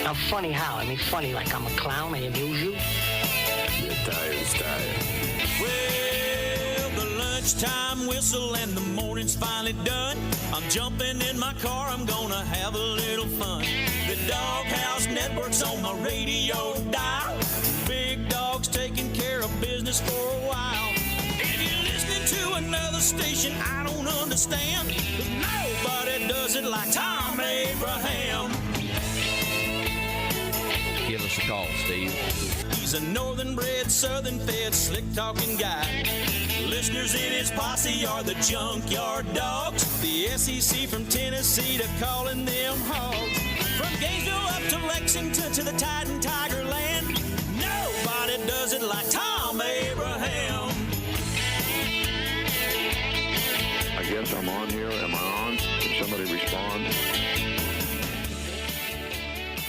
I'm funny how? I mean, funny like I'm a clown, I amuse you. You're tired. Well, the lunchtime whistle and the morning's finally done. I'm jumping in my car, I'm gonna have a little fun. The Doghouse Network's on my radio dial. Big Dog's taking care of business for a while. If you're listening to another station I don't understand, 'cause nobody does it like Thom Abraham. Give us a call, Steve. He's a northern-bred, southern-fed, slick-talking guy. Listeners in his posse are the junkyard dogs. The SEC from Tennessee to calling them hogs. From Gainesville up to Lexington to the Titan Tiger Land, nobody does it like Thom Abraham. I guess I'm on here. Am I on? Can somebody respond?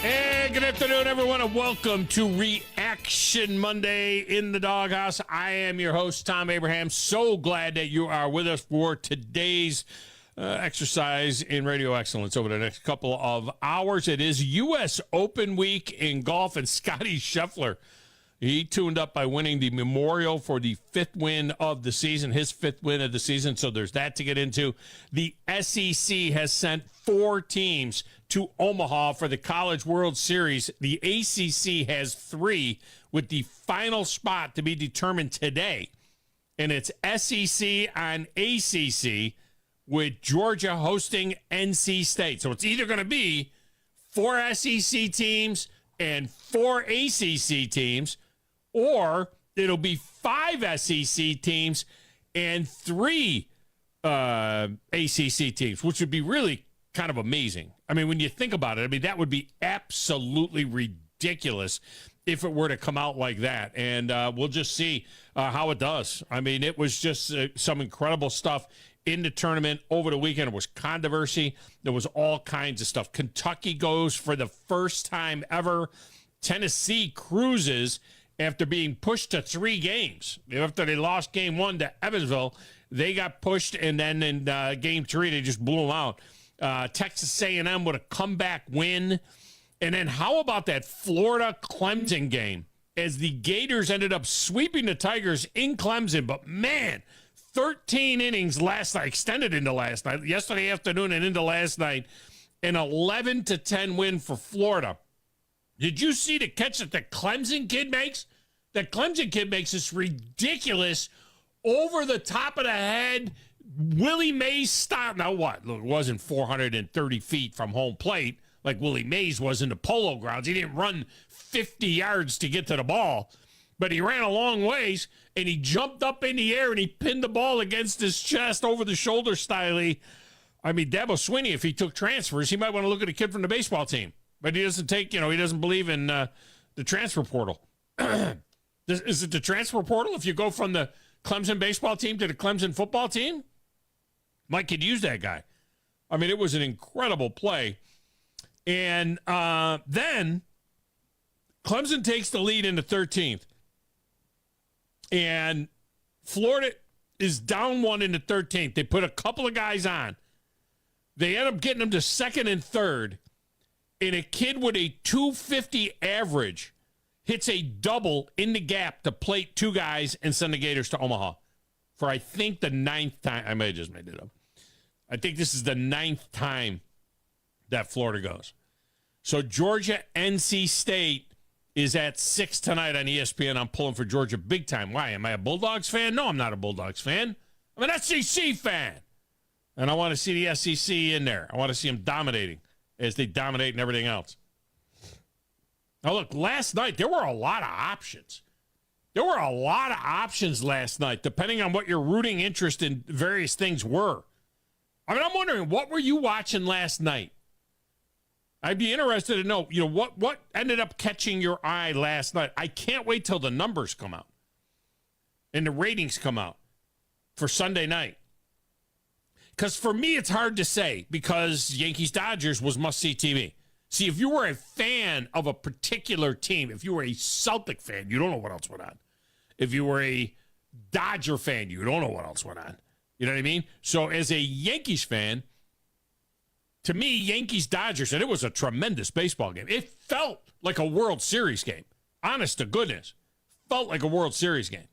Hey, good afternoon, everyone, and welcome to Reaction Monday in the Doghouse. I am your host, Thom Abraham. So glad that you are with us for today's exercise in radio excellence over the next couple of hours. It is U.S. Open week in golf, and Scotty Scheffler, he tuned up by winning the Memorial for the fifth win of the season, his fifth win of the season. So there's that to get into. The SEC has sent 4 teams to Omaha for the College World Series. The ACC has 3, with the final spot to be determined today. And it's SEC on ACC, with Georgia hosting NC State. So it's either going to be 4 SEC teams and 4 ACC teams, or it'll be 5 SEC teams and 3 ACC teams, which would be really kind of amazing. I mean, when you think about it, I mean, that would be absolutely ridiculous if it were to come out like that. And we'll just see how it does. I mean, it was just some incredible stuff in the tournament over the weekend. It was controversy. There was all kinds of stuff. Kentucky goes for the first time ever. Tennessee cruises after being pushed to 3 games. After they lost game 1 to Evansville, they got pushed, and then in game 3, they just blew them out. Texas A&M with a comeback win. And then how about that Florida-Clemson game, as the Gators ended up sweeping the Tigers in Clemson. But, man, 13 innings last night, extended into last night, yesterday afternoon and into last night, an 11-10 win for Florida. Did you see the catch that the Clemson kid makes? The Clemson kid makes this ridiculous, over the top of the head, Willie Mays style. Now what? Look, it wasn't 430 feet from home plate like Willie Mays was in the Polo Grounds. He didn't run 50 yards to get to the ball, but he ran a long ways, and he jumped up in the air, and he pinned the ball against his chest over the shoulder style. I mean, Dabo Swinney, if he took transfers, he might want to look at a kid from the baseball team. But he doesn't take, he doesn't believe in the transfer portal. Is it the transfer portal if you go from the Clemson baseball team to the Clemson football team? Mike could use that guy. I mean, it was an incredible play. And then Clemson takes the lead in the 13th. And Florida is down 1 in the 13th. They put a couple of guys on. They end up getting them to 2nd and 3rd. And a kid with a 250 average hits a double in the gap to plate 2 guys and send the Gators to Omaha for, I think, the 9th time. I may have just made it up. I think this is the 9th time that Florida goes. So Georgia, NC State is at 6 tonight on ESPN. I'm pulling for Georgia big time. Why? Am I a Bulldogs fan? No, I'm not a Bulldogs fan. I'm an SEC fan. And I want to see the SEC in there. I want to see them dominating as they dominate and everything else. Now, look, last night, there were a lot of options. There were a lot of options last night, depending on what your rooting interest in various things were. I mean, I'm wondering, what were you watching last night? I'd be interested to know, what ended up catching your eye last night. I can't wait till the numbers come out and the ratings come out for Sunday night. Because for me, it's hard to say, because Yankees-Dodgers was must-see TV. See, if you were a fan of a particular team, if you were a Celtic fan, you don't know what else went on. If you were a Dodger fan, you don't know what else went on. You know what I mean? So as a Yankees fan, To me, Yankees-Dodgers, and it was a tremendous baseball game. It felt like a World Series game. Honest to goodness. Felt like a World Series game.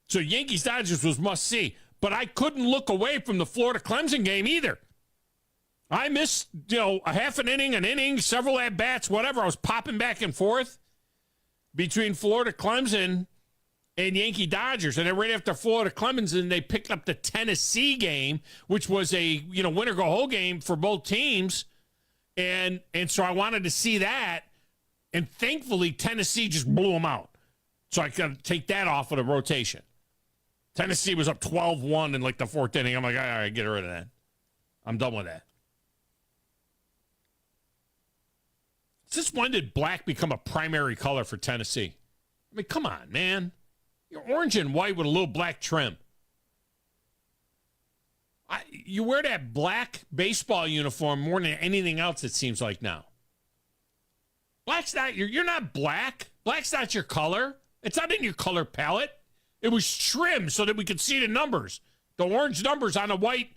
So Yankees-Dodgers was must-see. But I couldn't look away from the Florida-Clemson game either. I missed, a half an inning, several at-bats, whatever. I was popping back and forth between Florida-Clemson and Yankee-Dodgers. And then right after Florida-Clemson, they picked up the Tennessee game, which was a, winner-go-home game for both teams. And so I wanted to see that. And thankfully, Tennessee just blew them out. So I got to take that off of the rotation. Tennessee was up 12-1 in like the fourth inning. I'm like, all right, get rid of that. I'm done with that. Since when did black become a primary color for Tennessee? I mean, come on, man. You're orange and white with a little black trim. You wear that black baseball uniform more than anything else, it seems like now. Black's not, you're not black. Black's not your color. It's not in your color palette. It was trimmed so that we could see the numbers. The orange numbers on a white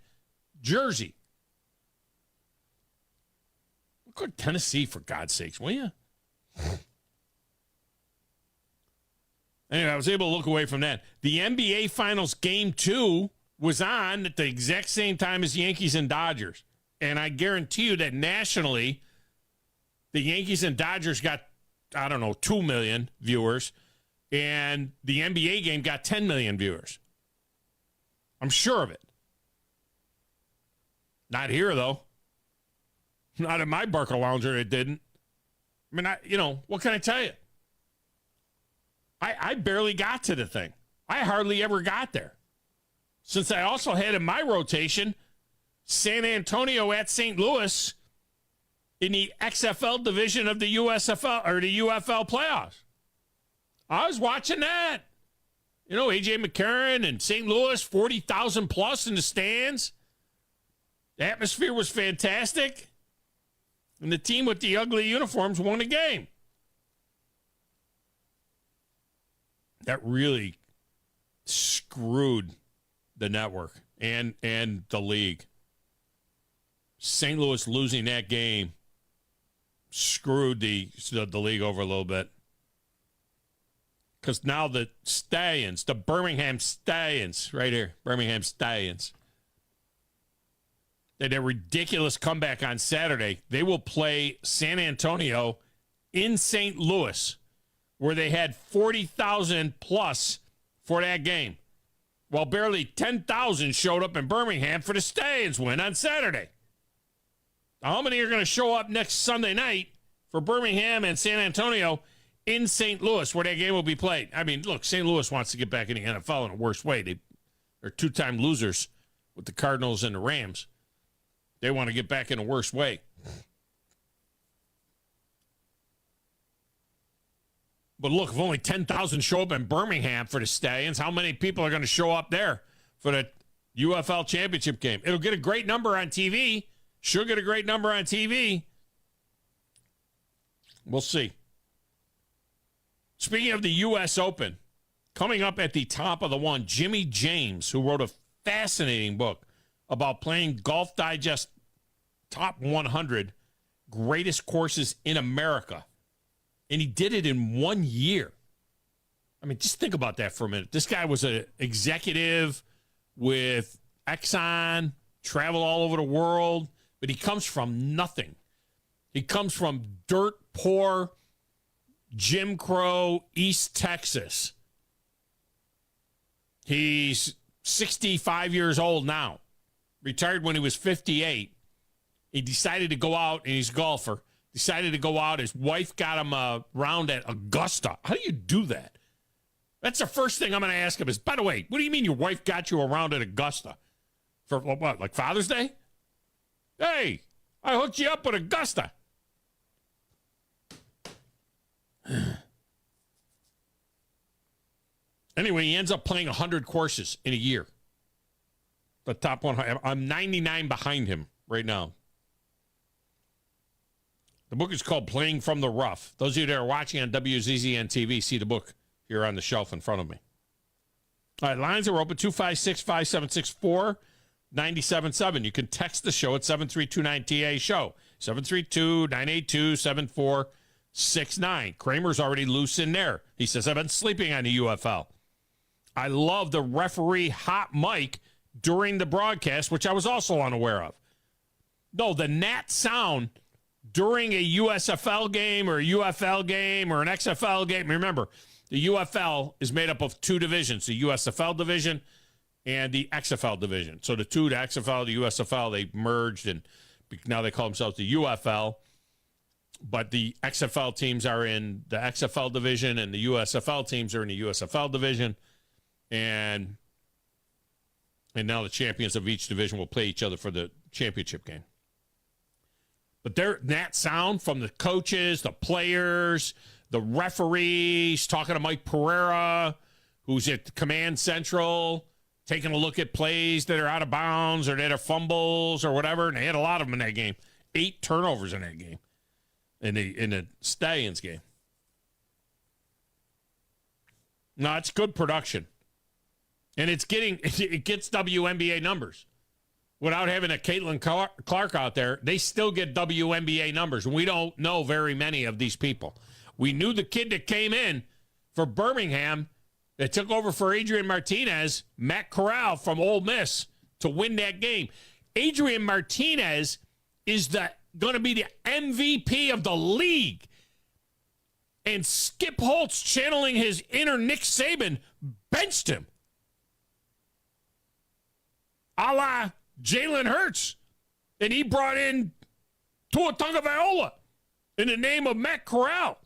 jersey. Look at Tennessee, for God's sakes, will you? Anyway, I was able to look away from that. The NBA Finals Game 2 was on at the exact same time as Yankees and Dodgers. And I guarantee you that nationally, the Yankees and Dodgers got, 2 million viewers. And the NBA game got 10 million viewers. I'm sure of it. Not here, though. Not in my Barca Lounger, it didn't. I mean, what can I tell you? I barely got to the thing. I hardly ever got there. Since I also had in my rotation San Antonio at St. Louis in the XFL division of the USFL or the UFL playoffs. I was watching that. A.J. McCarron and St. Louis, 40,000 plus in the stands. The atmosphere was fantastic. And the team with the ugly uniforms won the game. That really screwed the network and the league. St. Louis losing that game screwed the league over a little bit. Because now the Stallions, the Birmingham Stallions, right here, Birmingham Stallions, they had a ridiculous comeback on Saturday. They will play San Antonio in St. Louis, where they had 40,000 plus for that game, while barely 10,000 showed up in Birmingham for the Stallions win on Saturday. Now, how many are going to show up next Sunday night for Birmingham and San Antonio in St. Louis, where that game will be played? I mean, look, St. Louis wants to get back in the NFL in a worse way. They're two-time losers with the Cardinals and the Rams. They want to get back in a worse way. But look, if only 10,000 show up in Birmingham for the Stallions, how many people are going to show up there for the UFL championship game? It'll get a great number on TV. She'll get a great number on TV. We'll see. Speaking of the U.S. Open, coming up at the top of the one, Jimmy James, who wrote a fascinating book about playing Golf Digest top 100 greatest courses in America. And he did it in 1 year. I mean, just think about that for a minute. This guy was an executive with Exxon, traveled all over the world, but he comes from nothing. He comes from dirt poor Jim Crow, East Texas. He's 65 years old now. Retired when he was 58. He decided to go out, and he's a golfer. Decided to go out. His wife got him a round at Augusta. How do you do that? That's the first thing I'm going to ask him is, by the way, what do you mean your wife got you a round at Augusta? For what, like Father's Day? Hey, I hooked you up with Augusta. Anyway, he ends up playing 100 courses in a year. The top 100. I'm 99 behind him right now. The book is called Playing from the Rough. Those of you that are watching on WZZN TV see the book here on the shelf in front of me. All right, lines are open, 256-5764. 97.7. You can text the show at 732-9TA-SHOW, 732-982-7469. Kramer's already loose in there. He says, I've been sleeping on the UFL. I love the referee hot mic during the broadcast, which I was also unaware of. No, the Nat sound during a USFL game or a UFL game or an XFL game. Remember, the UFL is made up of two divisions, the USFL division and the XFL division. So the XFL, the USFL, they merged, and now they call themselves the UFL. But the XFL teams are in the XFL division, and the USFL teams are in the USFL division. And now the champions of each division will play each other for the championship game. But that sound from the coaches, the players, the referees, talking to Mike Pereira, who's at Command Central, taking a look at plays that are out of bounds or that are fumbles or whatever. And they had a lot of them in that game. 8 turnovers in that game, in the Stallions game. No, it's good production. And it gets WNBA numbers. Without having a Caitlin Clark out there, they still get WNBA numbers. And we don't know very many of these people. We knew the kid that came in for Birmingham that took over for Adrian Martinez, Matt Corral from Ole Miss, to win that game. Adrian Martinez is going to be the MVP of the league. And Skip Holtz, channeling his inner Nick Saban, benched him. A la Jalen Hurts. And he brought in Tua Tagovailoa in the name of Matt Corral.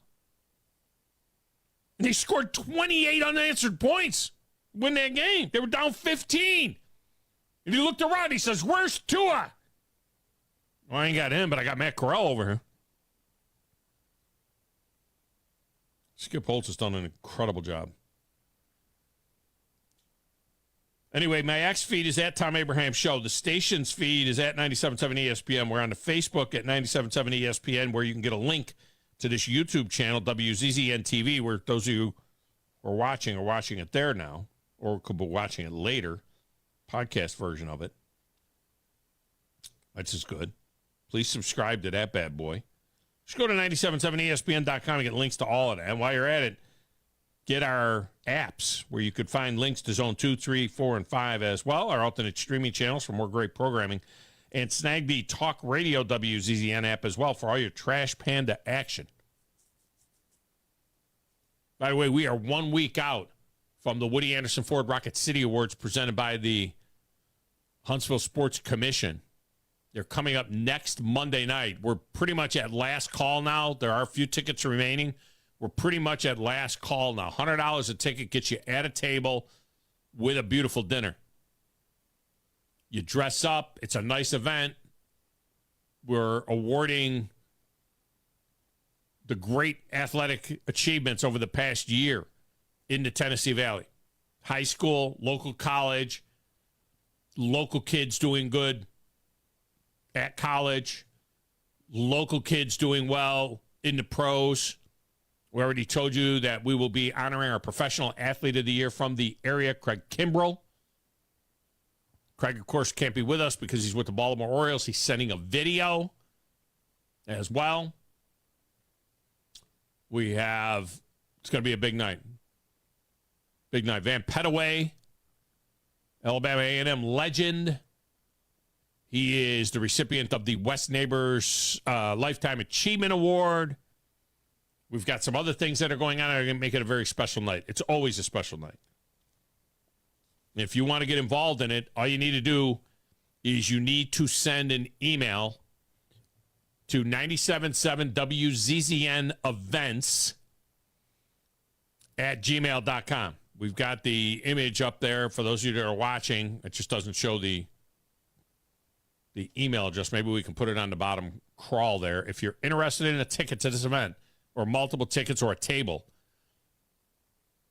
And they scored 28 unanswered points to win that game. They were down 15. And he looked around. He says, where's Tua? Well, I ain't got him, but I got Matt Corral over here. Skip Holtz has done an incredible job. Anyway, my X feed is at Thom Abraham Show. The station's feed is at 97.7 ESPN. We're on the Facebook at 97.7 ESPN, where you can get a link to this YouTube channel, WZZN TV, where those of you who are watching it there now, or could be watching it later, podcast version of it. That's just good. Please subscribe to that bad boy. Just go to 97.7ESPN.com and get links to all of that. And while you're at it, get our apps where you could find links to Zone 2, 3, 4, and 5 as well, our alternate streaming channels for more great programming, and snag the Talk Radio WZZN app as well for all your Trash Panda action. By the way, we are 1 week out from the Woody Anderson Ford Rocket City Awards presented by the Huntsville Sports Commission. They're coming up next Monday night. We're pretty much at last call now. There are a few tickets remaining. We're pretty much at last call now. $100 a ticket gets you at a table with a beautiful dinner. You dress up. It's a nice event. We're awarding the great athletic achievements over the past year in the Tennessee Valley. High school, local college, local kids doing good at college, local kids doing well in the pros. We already told you that we will be honoring our Professional Athlete of the Year from the area, Craig Kimbrell. Craig, of course, can't be with us because he's with the Baltimore Orioles. He's sending a video as well. It's going to be a big night. Big night. Van Pettaway, Alabama A&M legend. He is the recipient of the West Neighbors Lifetime Achievement Award. We've got some other things that are going on that are going to make it a very special night. It's always a special night. If you want to get involved in it, all you need to do is you need to send an email to 977WZZNevents@gmail.com. We've got the image up there for those of you that are watching. It just doesn't show the email address. Maybe we can put it on the bottom crawl there. If you're interested in a ticket to this event, or multiple tickets, or a table,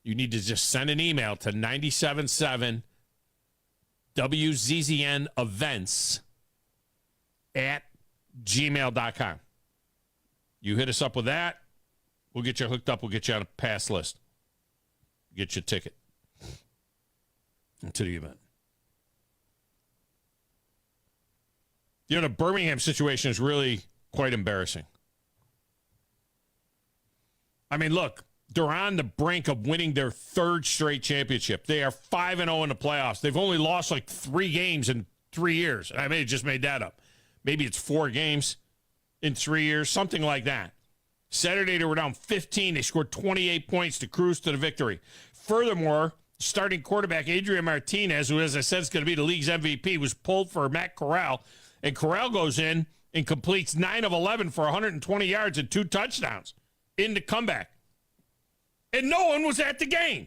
you need to just send an email to 977WZZNevents@gmail.com. You hit us up with that, we'll get you hooked up, we'll get you on a pass list, get your ticket to the event. The Birmingham situation is really quite embarrassing. I mean, look, they're on the brink of winning their third straight championship. They are 5-0 in the playoffs. They've only lost like 3 games in 3 years. I may have just made that up. Maybe it's 4 games in 3 years, something like that. Saturday, they were down 15. They scored 28 points to cruise to the victory. Furthermore, starting quarterback Adrian Martinez, who, as I said, is going to be the league's MVP, was pulled for Matt Corral. And Corral goes in and completes 9 of 11 for 120 yards and 2 touchdowns in the comeback. And no one was at the game.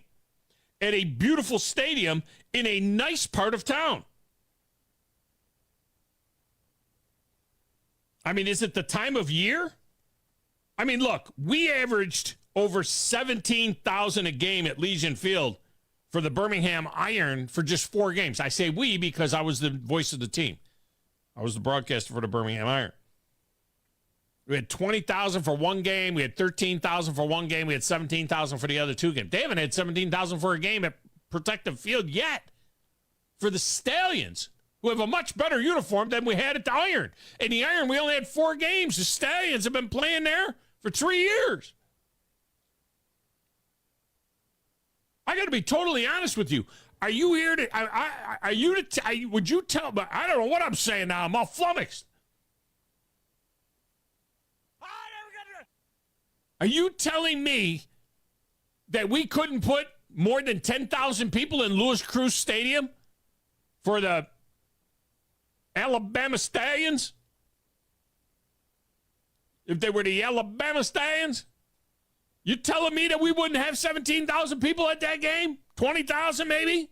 At a beautiful stadium in a nice part of town. I mean, is it the time of year? I mean, look, we averaged over 17,000 a game at Legion Field for the Birmingham Iron for just 4 games. I say we because I was the voice of the team. I was the broadcaster for the Birmingham Iron. We had 20,000 for 1 game. We had 13,000 for 1 game. We had 17,000 for the other 2 games. They haven't had 17,000 for a game at Protective Field yet for the Stallions, who have a much better uniform than we had at the Iron. In the Iron, we only had 4 games. The Stallions have been playing there for 3 years. I got to be totally honest with you. Are you here to, would you tell, but I don't know what I'm saying now. I'm all flummoxed. Are you telling me that we couldn't put more than 10,000 people in Louis Cruz Stadium for the Alabama Stallions? If they were the Alabama Stallions? You telling me that we wouldn't have 17,000 people at that game? 20,000 maybe?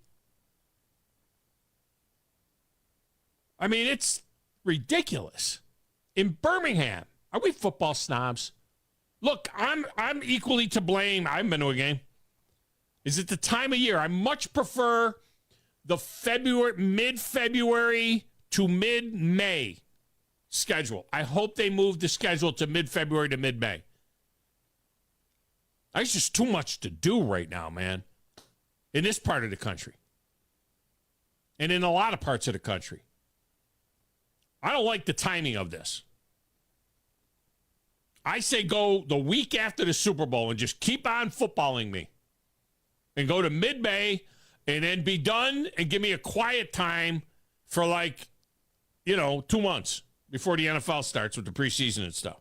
I mean, it's ridiculous. In Birmingham, are we football snobs? Look, I'm equally to blame. I haven't been to a game. Is it the time of year? I much prefer the mid-February to mid-May schedule. I hope they move the schedule to mid-February to mid-May. There's just too much to do right now, man, in this part of the country and in a lot of parts of the country. I don't like the timing of this. I say go the week after the Super Bowl and just keep on footballing me and go to mid-May and then be done and give me a quiet time for 2 months before the NFL starts with the preseason and stuff.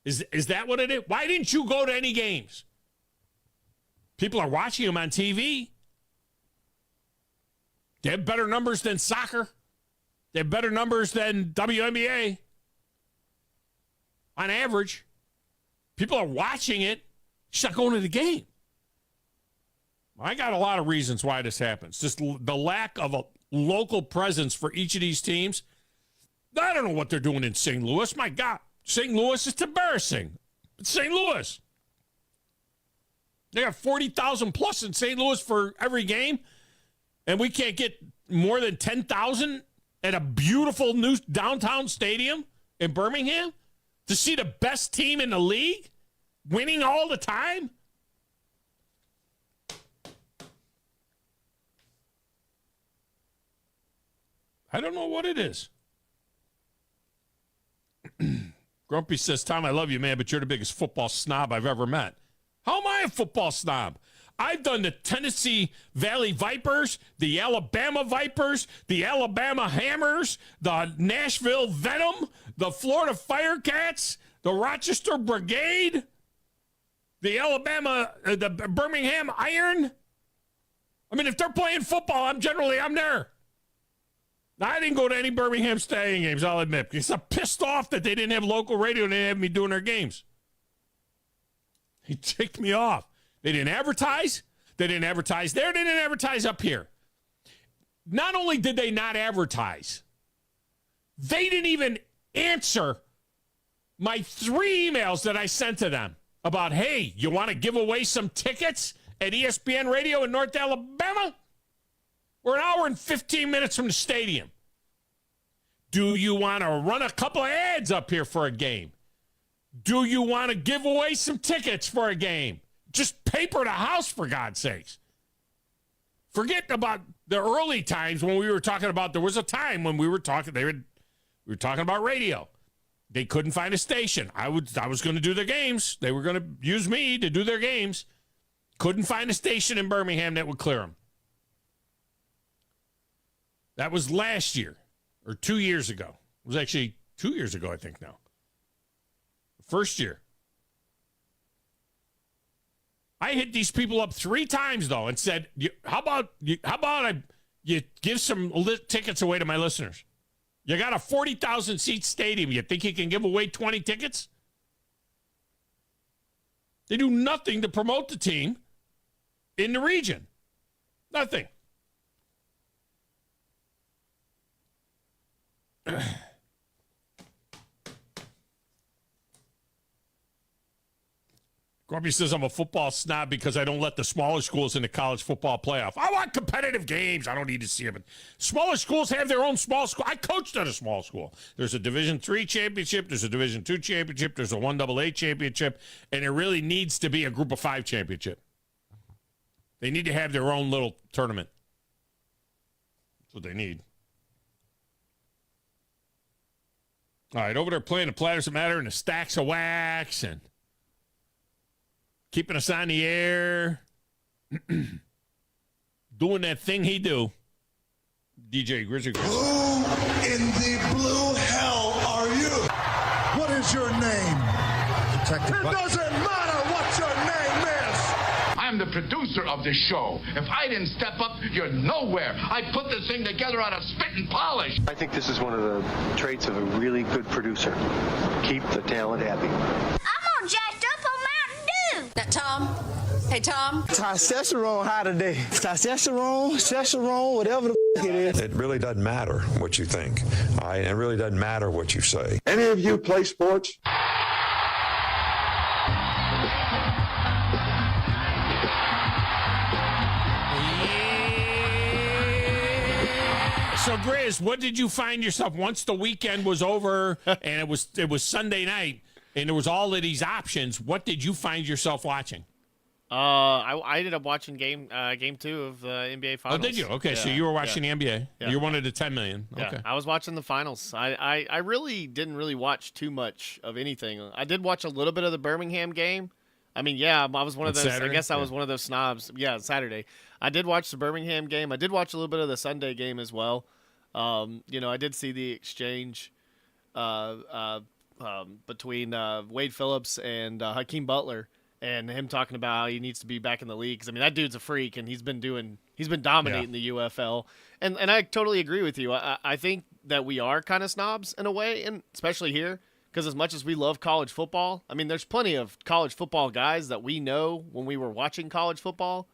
Is that what it is? Why didn't you go to any games? People are watching them on TV. They have better numbers than soccer. They have better numbers than WNBA. On average, people are watching it. She's not going to the game. I got a lot of reasons why this happens. Just the lack of a local presence for each of these teams. I don't know what they're doing in St. Louis. My God, St. Louis is embarrassing. It's St. Louis. They got 40,000 plus in St. Louis for every game, and we can't get more than 10,000 at a beautiful new downtown stadium in Birmingham to see the best team in the league winning all the time? I don't know what it is. Grumpy says, Tom, I love you, man, but you're the biggest football snob I've ever met. How am I a football snob? I've done the Tennessee Valley Vipers, the Alabama Vipers, the Alabama Hammers, the Nashville Venom, the Florida Firecats, the Rochester Brigade, the Birmingham Iron. I mean, if they're playing football, I'm there. Now, I didn't go to any Birmingham Stallion games, I'll admit, because I'm pissed off that they didn't have local radio and they didn't have me doing their games. He ticked me off. They didn't advertise. They didn't advertise there. They didn't advertise up here. Not only did they not advertise, they didn't even answer my 3 emails that I sent to them about, hey, you want to give away some tickets at ESPN Radio in North Alabama? We're an hour and 15 minutes from the stadium. Do you want to run a couple of ads up here for a game? Do you want to give away some tickets for a game? Just paper the house, for God's sakes. Forget about the early times when we were talking about, there was a time when we were talking, they would We were talking about radio. They couldn't find a station. I was going to do their games. They were going to use me to do their games. Couldn't find a station in Birmingham that would clear them. That was last year or 2 years ago. It was actually 2 years ago, I think now. First year. I hit these people up 3 times, though, and said, how about you give some tickets away to my listeners? You got a 40,000-seat stadium. You think you can give away 20 tickets? They do nothing to promote the team in the region. Nothing. Grumpy says I'm a football snob because I don't let the smaller schools in the college football playoff. I want competitive games. I don't need to see them. Smaller schools have their own small school. I coached at a small school. There's a Division III championship. There's a Division II championship. There's a 1AA championship. And there really needs to be a Group of 5 championship. They need to have their own little tournament. That's what they need. All right, over there playing the Platters That Matter and the Stacks of Wax and keeping us on the air, doing that thing he do. DJ Grizzly. Who in the blue hell are you? What is your name? Detective. It doesn't matter what your name is. I'm the producer of this show. If I didn't step up, you're nowhere. I put this thing together out of spit and polish. I think this is one of the traits of a really good producer. Keep the talent happy. I'm all jacked up on Mountain Dew. Now, Tom. Hey, Tom. Testosterone high today. Testosterone, whatever the it is. It really doesn't matter what you think. It really doesn't matter what you say. Any of you play sports? So, Grizz, what did you find yourself once the weekend was over and it was Sunday night and there was all of these options? What did you find yourself watching? I ended up watching game 2 of the NBA Finals. Oh, did you? Okay, yeah. So you were watching the NBA. Yeah. You're one of the 10 million. Yeah, okay. I was watching the finals. I really didn't watch too much of anything. I did watch a little bit of the Birmingham game. I mean, yeah, I was one of those. Saturday? I guess I was one of those snobs. Yeah, Saturday. I did watch the Birmingham game. I did watch a little bit of the Sunday game as well. I did see the exchange between Wade Phillips and Hakeem Butler, and him talking about how he needs to be back in the league. 'Cause, I mean, that dude's a freak, and he's been dominating the UFL. And I totally agree with you. I think that we are kind of snobs in a way, and especially here. Because as much as we love college football, I mean, there's plenty of college football guys that we know when we were watching college football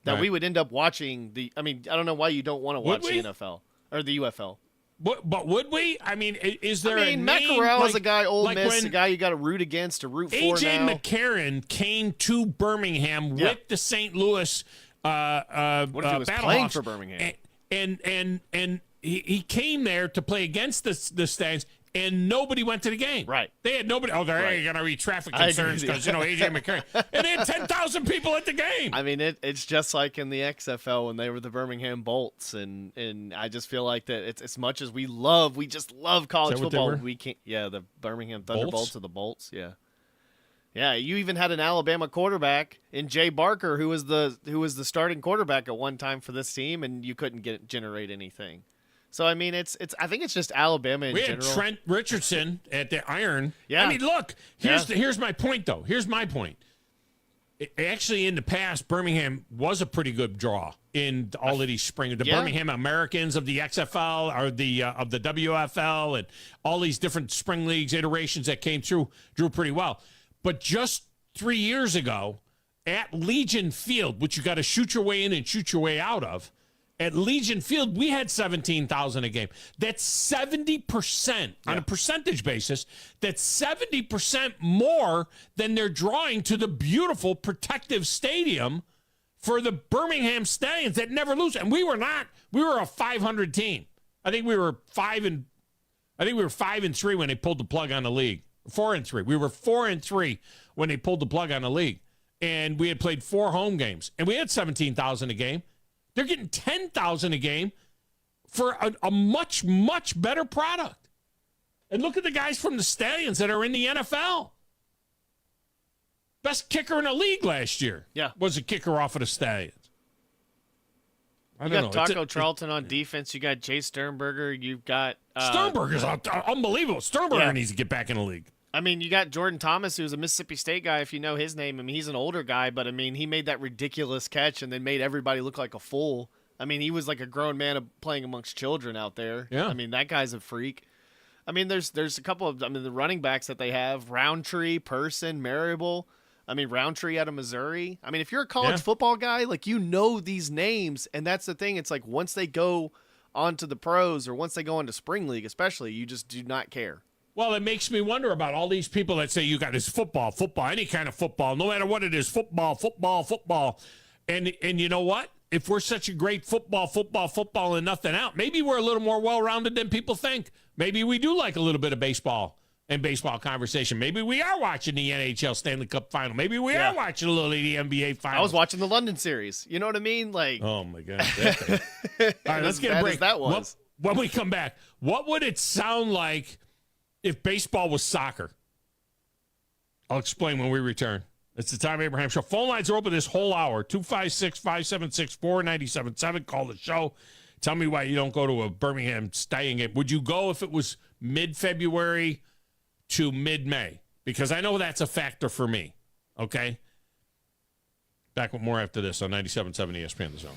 that we would end up watching I don't know why you don't want to watch the NFL or the UFL. But would we? I mean, is there a name? Matt Corral is a guy, Ole Miss, a guy you got to root against, to root for now. A.J. McCarron came to Birmingham with the St. Louis what if he was playing for Birmingham? And he came there to play against the Stags. And nobody went to the game. Right. They had nobody. Oh, they're going to be traffic concerns because, A.J. McCarron. And they had 10,000 people at the game. I mean, it's just like in the XFL when they were the Birmingham Bolts. And I just feel like that it's as much as we just love college football. We can't. Yeah, the Birmingham Thunderbolts or the Bolts. Yeah. Yeah, you even had an Alabama quarterback in Jay Barker who was the starting quarterback at one time for this team, and you couldn't generate anything. So, I mean, I think it's just Alabama in general. We had Trent Richardson at the Iron. Yeah. I mean, look, here's my point, though. Here's my point. Actually, in the past, Birmingham was a pretty good draw in all of these spring. The Birmingham Americans of the XFL or of the WFL and all these different spring leagues iterations that came through drew pretty well. But just 3 years ago, at Legion Field, which you got to shoot your way in and shoot your way out of, at Legion Field, we had 17,000 a game. That's 70% on a percentage basis. That's 70% more than they're drawing to the beautiful protective stadium for the Birmingham Stallions that never lose. And we were a 500 team. I think we were 5-3 when they pulled the plug on the league. 4-3. We were 4-3 when they pulled the plug on the league. And we had played 4 home games. And we had 17,000 a game. They're getting 10,000 a game for a much, much better product. And look at the guys from the Stallions that are in the NFL. Best kicker in the league last year was a kicker off of the Stallions. You got Taco Charlton on defense. You got Jay Sternberger. You've got... Sternberger's unbelievable. Sternberger needs to get back in the league. I mean, you got Jordan Thomas, who's a Mississippi State guy, if you know his name. I mean, he's an older guy, but, I mean, he made that ridiculous catch and then made everybody look like a fool. I mean, he was like a grown man playing amongst children out there. Yeah. I mean, that guy's a freak. I mean, there's a couple of, the running backs that they have, Roundtree, Person, Marable. I mean, Roundtree out of Missouri. I mean, if you're a college football guy, like, you know these names, and that's the thing. It's like once they go onto the pros or once they go into spring league especially, you just do not care. Well, it makes me wonder about all these people that say you got this football, any kind of football, no matter what it is, football. And you know what? If we're such a great football and nothing out, maybe we're a little more well-rounded than people think. Maybe we do like a little bit of baseball and baseball conversation. Maybe we are watching the NHL Stanley Cup Final. Maybe we are watching a little of the NBA Finals. I was watching the London series. You know what I mean? Like, oh my God. All right, let's get a break. That was. When we come back, what would it sound like if baseball was soccer? I'll explain when we return. It's the Tom Abraham Show. Phone lines are open this whole hour. 256-576-4977. Call the show. Tell me why you don't go to a Birmingham Stallion game. Would you go if it was mid-February to mid-May? Because I know that's a factor for me. Okay? Back with more after this on 97.7 ESPN The Zone.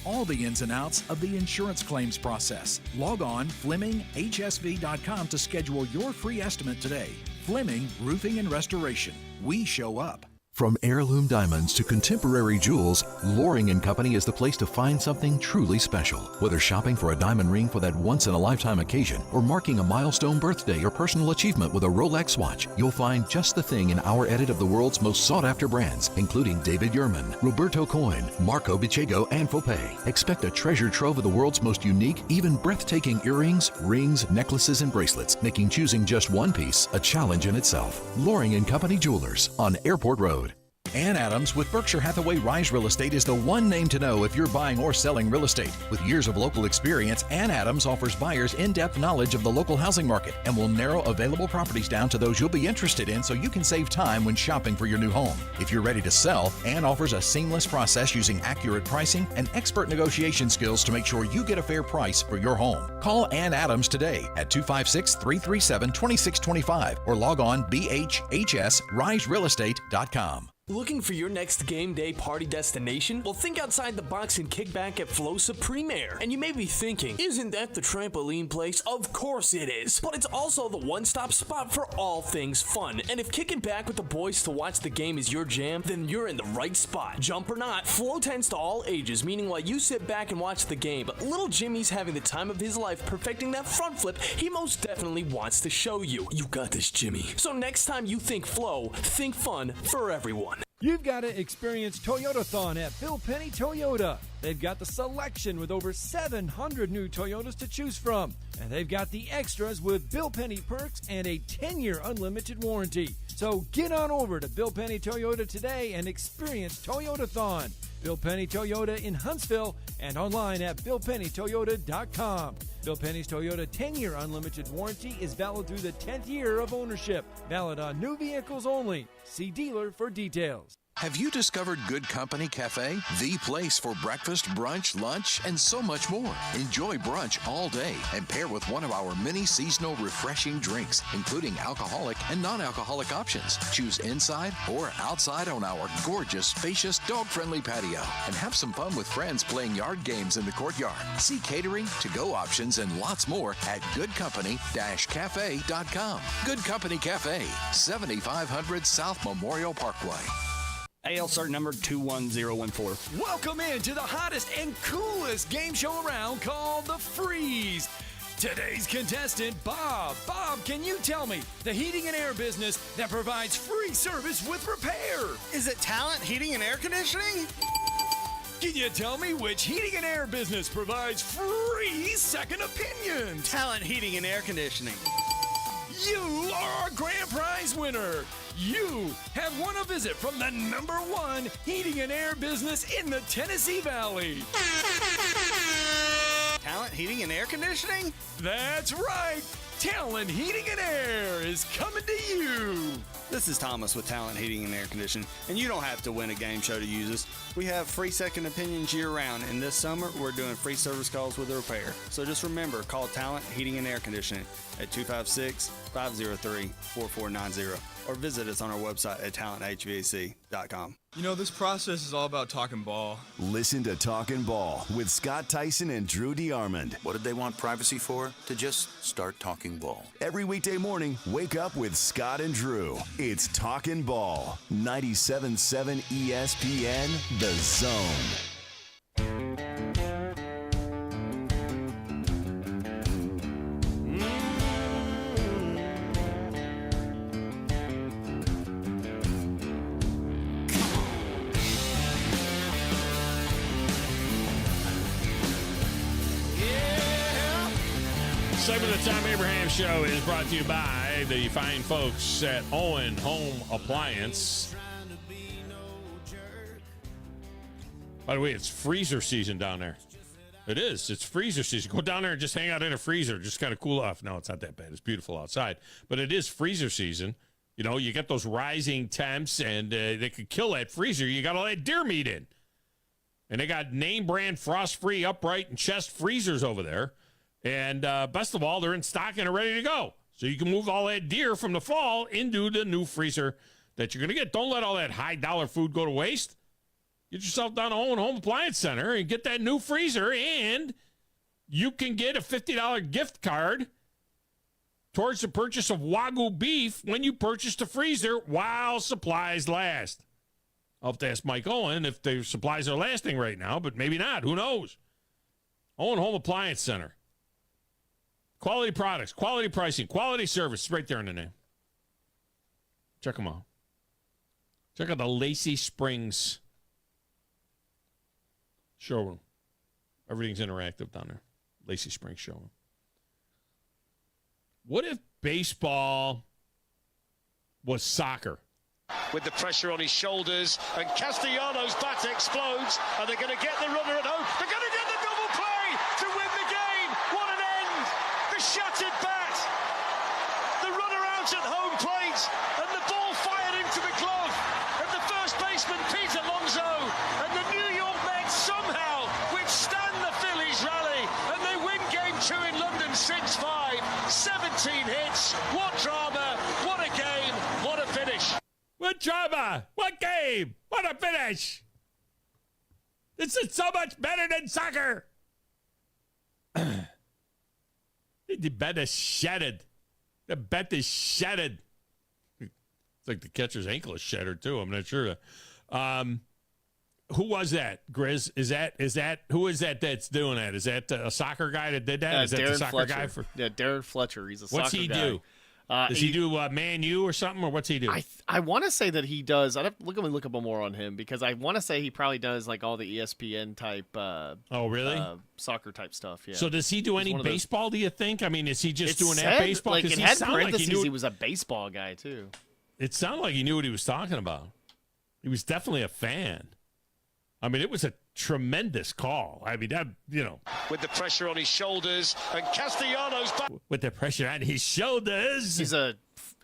All the ins and outs of the insurance claims process. Log on FlemingHSV.com to schedule your free estimate today. Fleming Roofing and Restoration. We show up. From heirloom diamonds to contemporary jewels, Loring & Company is the place to find something truly special. Whether shopping for a diamond ring for that once-in-a-lifetime occasion or marking a milestone birthday or personal achievement with a Rolex watch, you'll find just the thing in our edit of the world's most sought-after brands, including David Yurman, Roberto Coin, Marco Bicego, and Fopay. Expect a treasure trove of the world's most unique, even breathtaking earrings, rings, necklaces, and bracelets, making choosing just one piece a challenge in itself. Loring & Company Jewelers on Airport Road. Ann Adams with Berkshire Hathaway Rise Real Estate is the one name to know if you're buying or selling real estate. With years of local experience, Ann Adams offers buyers in-depth knowledge of the local housing market and will narrow available properties down to those you'll be interested in so you can save time when shopping for your new home. If you're ready to sell, Ann offers a seamless process using accurate pricing and expert negotiation skills to make sure you get a fair price for your home. Call Ann Adams today at 256-337-2625 or log on bhhsriserealestate.com. Looking for your next game day party destination? Well, think outside the box and kick back at Flow Supreme Air. And you may be thinking, isn't that the trampoline place? Of course it is. But it's also the one-stop spot for all things fun. And if kicking back with the boys to watch the game is your jam, then you're in the right spot. Jump or not, Flow tends to all ages, meaning while you sit back and watch the game, but little Jimmy's having the time of his life perfecting that front flip he most definitely wants to show you. You got this, Jimmy. So next time you think Flow, think fun for everyone. You've got to experience Toyotathon at Bill Penny Toyota. They've got the selection with over 700 new Toyotas to choose from. And they've got the extras with Bill Penny perks and a 10-year unlimited warranty. So get on over to Bill Penny Toyota today and experience Toyotathon. Bill Penny Toyota in Huntsville and online at BillPennyToyota.com. Bill Penny's Toyota 10-year unlimited warranty is valid through the 10th year of ownership. Valid on new vehicles only. See dealer for details. Have you discovered Good Company Cafe? The place for breakfast, brunch, lunch, and so much more. Enjoy brunch all day and pair with one of our many seasonal refreshing drinks, including alcoholic and non-alcoholic options. Choose inside or outside on our gorgeous, spacious, dog-friendly patio. And have some fun with friends playing yard games in the courtyard. See catering, to-go options, and lots more at goodcompany-cafe.com. Good Company Cafe, 7500 South Memorial Parkway. AL cert number 21014. Welcome into the hottest and coolest game show around called The Freeze. Today's contestant, Bob. Bob, can you tell me the heating and air business that provides free service with repair? Is it Talent Heating and Air Conditioning? Can you tell me which heating and air business provides free second opinions? Talent Heating and Air Conditioning. You are a grand prize winner. You have won a visit from the #1 heating and air business in the Tennessee Valley. Talent Heating and Air Conditioning? That's right. Talent Heating and Air is coming to you. This is Thomas with Talent Heating and Air Conditioning, and you don't have to win a game show to use us. We have free second opinions year-round, and this summer we're doing free service calls with a repair. So just remember, call Talent Heating and Air Conditioning at 256-503-4490 or visit us on our website at talenthvac.com. You know, this process is all about talking ball. Listen to Talkin' Ball with Scott Tyson and Drew DeArmond. What did they want privacy for? To just start talking ball. Every weekday morning, wake up with Scott and Drew. It's Talkin' Ball. 97.7 ESPN, The Zone. Segment of the Tom Abraham Show is brought to you by the fine folks at Owen Home Appliance. By the way, it's freezer season down there. It is. It's freezer season. Go down there and just hang out in a freezer. Just kind of cool off. No, it's not that bad. It's beautiful outside. But it is freezer season. You know, you get those rising temps, and they could kill that freezer. You got all that deer meat in. And they got name brand frost-free upright and chest freezers over there. And best of all, they're in stock and are ready to go. So you can move all that deer from the fall into the new freezer that you're going to get. Don't let all that high-dollar food go to waste. Get yourself down to Owen Home Appliance Center and get that new freezer, and you can get a $50 gift card towards the purchase of Wagyu beef when you purchase the freezer while supplies last. I'll have to ask Mike Owen if the supplies are lasting right now, but maybe not. Who knows? Owen Home Appliance Center. Quality products, quality pricing, quality service. It's right there in the name. Check them out. Check out the Lacey Springs showroom. Everything's interactive down there. Lacey Springs showroom. What if baseball was soccer? With the pressure on his shoulders, and Castellanos' bat explodes, and they're going to get the runner at home. They're going to get the double play to win the game. What an end! The shattered bat, the runner out at home plate, and the ball fired into the glove of the first baseman, Pete Alonso, and the New York Mets somehow withstand the Phillies rally, and they win Game 2 in London 6-5, 17 hits. What drama, what a game, what a finish. What drama, what game, what a finish. This is so much better than soccer. The bet is shattered. The bet is shattered. It's like the catcher's ankle is shattered too. I'm not sure. Who was that, Grizz? Who is that that's doing that? Is that a soccer guy that did that? Is that the soccer Fletcher. guy for? Yeah, Darren Fletcher. He's a soccer guy. What's he do? Does he do Man U or something, or what's he do? I want to say that he does. I'd have to look up more on him because I want to say he probably does like all the ESPN type. Oh, really? Soccer type stuff. Yeah. So does he do any baseball? Do you think? I mean, is he just doing that baseball? Like it had parentheses. Like he was a baseball guy too. It sounded like he knew what he was talking about. He was definitely a fan. I mean, it was a tremendous call. I mean, that, you know. With the pressure on his shoulders, and Castellanos. With the pressure on his shoulders. He's a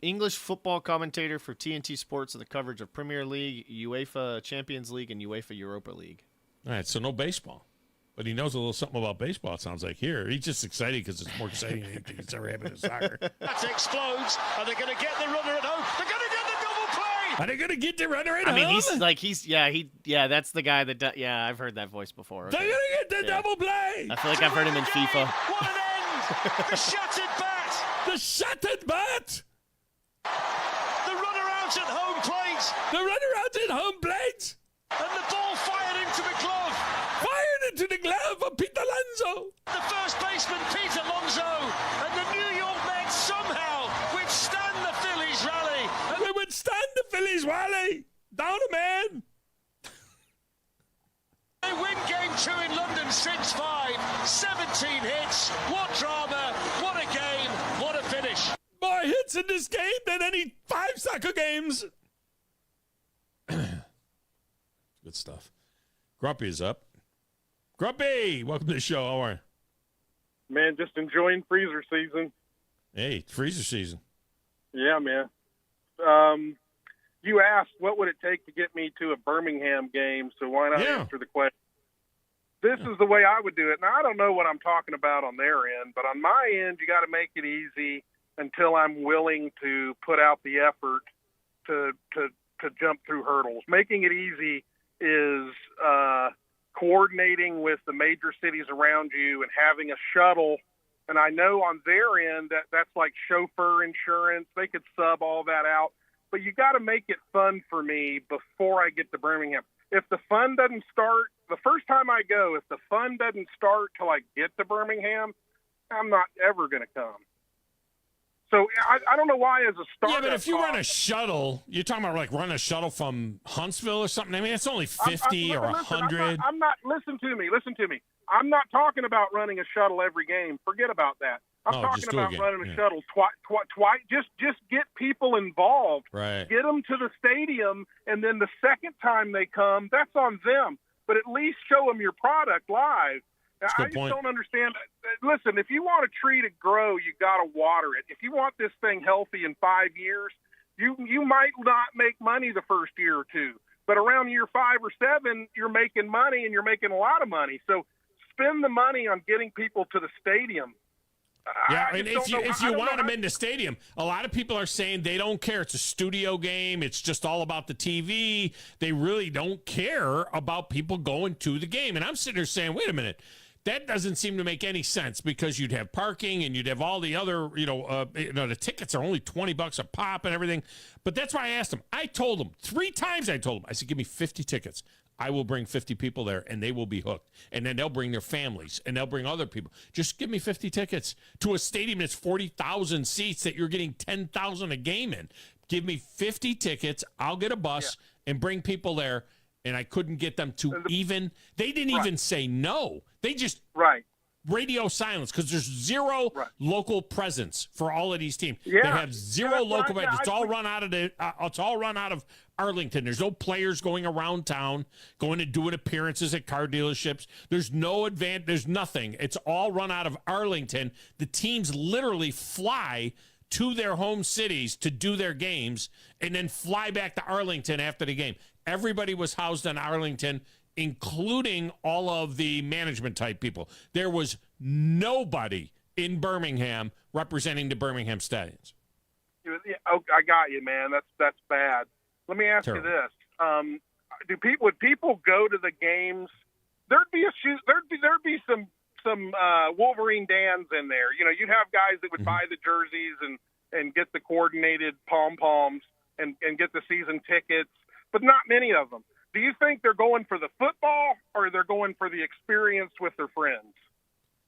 English football commentator for TNT Sports and the coverage of Premier League, UEFA Champions League, and UEFA Europa League. All right, so no baseball. But he knows a little something about baseball, it sounds like here. He's just excited because it's more exciting than anything that's ever happened in soccer. That explodes, and they're going to get the runner at home. They're going to get the double play. Are they going to get the runner at home? I mean, that's the guy that, I've heard that voice before. Okay. They're going to get the double play. I feel like I've heard him in FIFA. What an end! The shattered bat. The shattered bat. The runner out runarounds at home plate. The runarounds at home plate. And the ball fired into the glove. Fired into the glove of Pete Alonso. The first baseman, Pete Alonso, and the New York Mets somehow withstand the Phillies rally. We withstand the Phillies rally. Down a man. They win game 2 in London 6-5. 17 hits. What drama. What a game. What a finish. More hits in this game than any 5 soccer games. Good stuff. Grumpy is up. Grumpy, welcome to the show. How are you? Man, just enjoying freezer season. Hey, freezer season. Yeah, man. You asked what would it take to get me to a Birmingham game, so why not answer the question? This is the way I would do it. Now, I don't know what I'm talking about on their end, but on my end, you got to make it easy until I'm willing to put out the effort to jump through hurdles. Making it easy is coordinating with the major cities around you and having a shuttle. And I know on their end that's like chauffeur insurance. They could sub all that out. But you got to make it fun for me before I get to Birmingham. If the fun doesn't start, the first time I go, if the fun doesn't start till I get to Birmingham, I'm not ever going to come. So I don't know why as a start. Yeah, but if you run a shuttle, you're talking about like run a shuttle from Huntsville or something. I mean, it's only 50 or 100. I'm not. Listen to me. I'm not talking about running a shuttle every game. Forget about that. I'm talking about running a shuttle twice. Just get people involved. Right. Get them to the stadium, and then the second time they come, that's on them. But at least show them your product live. I just don't understand. Listen, if you want a tree to grow, you got to water it. If you want this thing healthy in 5 years, you might not make money the first year or two. But around year 5 or 7, you're making money, and you're making a lot of money. So spend the money on getting people to the stadium. Yeah, and if you want them in the stadium, a lot of people are saying they don't care. It's a studio game. It's just all about the TV. They really don't care about people going to the game. And I'm sitting there saying, wait a minute. That doesn't seem to make any sense because you'd have parking and you'd have all the other, the tickets are only $20 a pop and everything. But that's why I asked them. I told them 3 times. I said, give me 50 tickets. I will bring 50 people there and they will be hooked. And then they'll bring their families and they'll bring other people. Just give me 50 tickets to a stadium that's 40,000 seats that you're getting 10,000 a game in. Give me 50 tickets. I'll get a bus and bring people there. And I couldn't get them to they didn't even say no. They just radio silence because there's zero local presence for all of these teams. Yeah. They have zero local presence. It's all run out of it's all run out of Arlington. There's no players going around town, going to doing appearances at car dealerships. There's no there's nothing. It's all run out of Arlington. The teams literally fly to their home cities to do their games and then fly back to Arlington after the game. Everybody was housed in Arlington, including all of the management type people. There was nobody in Birmingham representing the Birmingham Stallions. Oh, I got you, man. That's bad. Let me ask you this: would people go to the games? There'd be some Wolverine Dans in there. You know, you'd have guys that would buy the jerseys and get the coordinated pom-poms and get the season tickets, but not many of them. Do you think they're going for the football or they're going for the experience with their friends?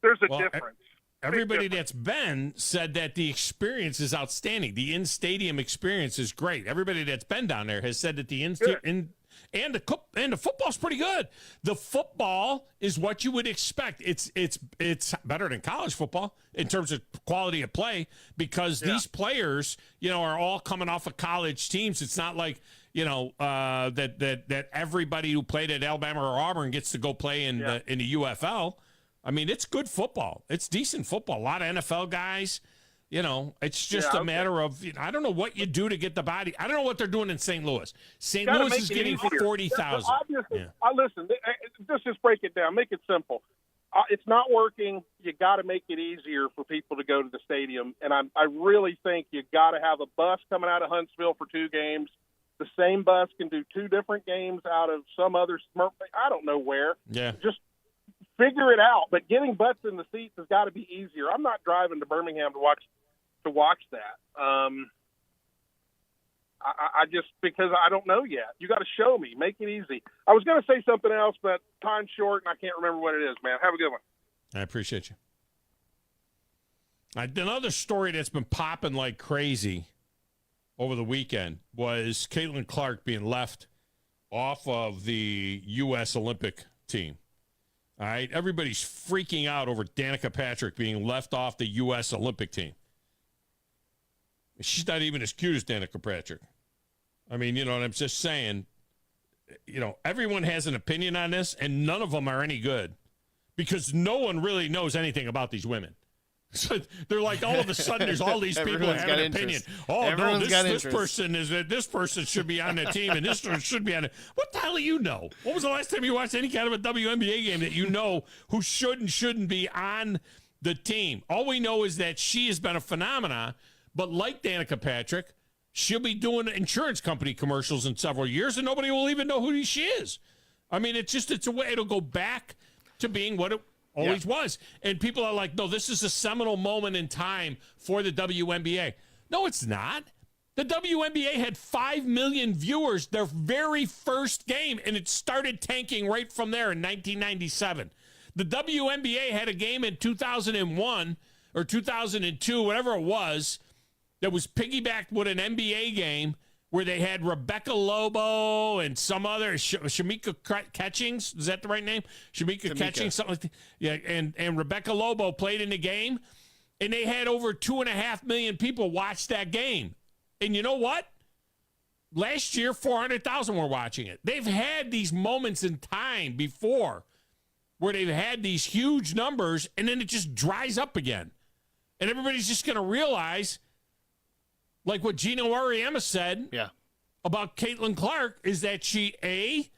There's a difference. Everybody that's been said that the experience is outstanding. The in-stadium experience is great. Everybody that's been down there has said that the and the football's pretty good. The football is what you would expect. It's better than college football in terms of quality of play because these players, are all coming off of college teams. It's not like that everybody who played at Alabama or Auburn gets to go play in the UFL. I mean, it's good football. It's decent football. A lot of NFL guys. It's just a matter of, I don't know what you do to get the body. I don't know what they're doing in St. Louis. St. Louis is getting 40,000. Listen, let's just break it down. Make it simple. It's not working. You got to make it easier for people to go to the stadium. And I really think you got to have a bus coming out of Huntsville for 2 games. The same bus can do 2 different games out of some other I don't know where. Yeah. Just figure it out. But getting butts in the seats has got to be easier. I'm not driving to Birmingham to watch that. I just, because I don't know yet. You got to show me. Make it easy. I was going to say something else, but time's short, and I can't remember what it is, man. Have a good one. I appreciate you. Another story that's been popping like crazy over the weekend was Caitlin Clark being left off of the U.S. Olympic team. All right, everybody's freaking out over Danica Patrick being left off the U.S. Olympic team. She's not even as cute as Danica Patrick. I mean, you know what I'm just saying? You know, everyone has an opinion on this, and none of them are any good because no one really knows anything about these women. So they're like, all of a sudden, there's all these people that have an opinion. Oh, everyone's no, this person should be on the team, and this person should be on it. What the hell do you know? When was the last time you watched any kind of a WNBA game that you know who should and shouldn't be on the team? All we know is that she has been a phenomenon, but like Danica Patrick, she'll be doing insurance company commercials in several years, and nobody will even know who she is. I mean, it's a way. It'll go back to being what it always was. And people are like, no, this is a seminal moment in time for the WNBA. No, it's not. The WNBA had 5 million viewers their very first game, and it started tanking right from there in 1997. The WNBA had a game in 2001 or 2002, whatever it was, that was piggybacked with an NBA game where they had Rebecca Lobo and some other, Shamika Catchings, is that the right name? Shamika Catchings, something like that. Yeah, and Rebecca Lobo played in the game, and they had over 2.5 million people watch that game. And you know what? Last year, 400,000 were watching it. They've had these moments in time before where they've had these huge numbers, and then it just dries up again. And everybody's just going to realize, like what Gino Auriemma said about Caitlin Clark, is that she, A,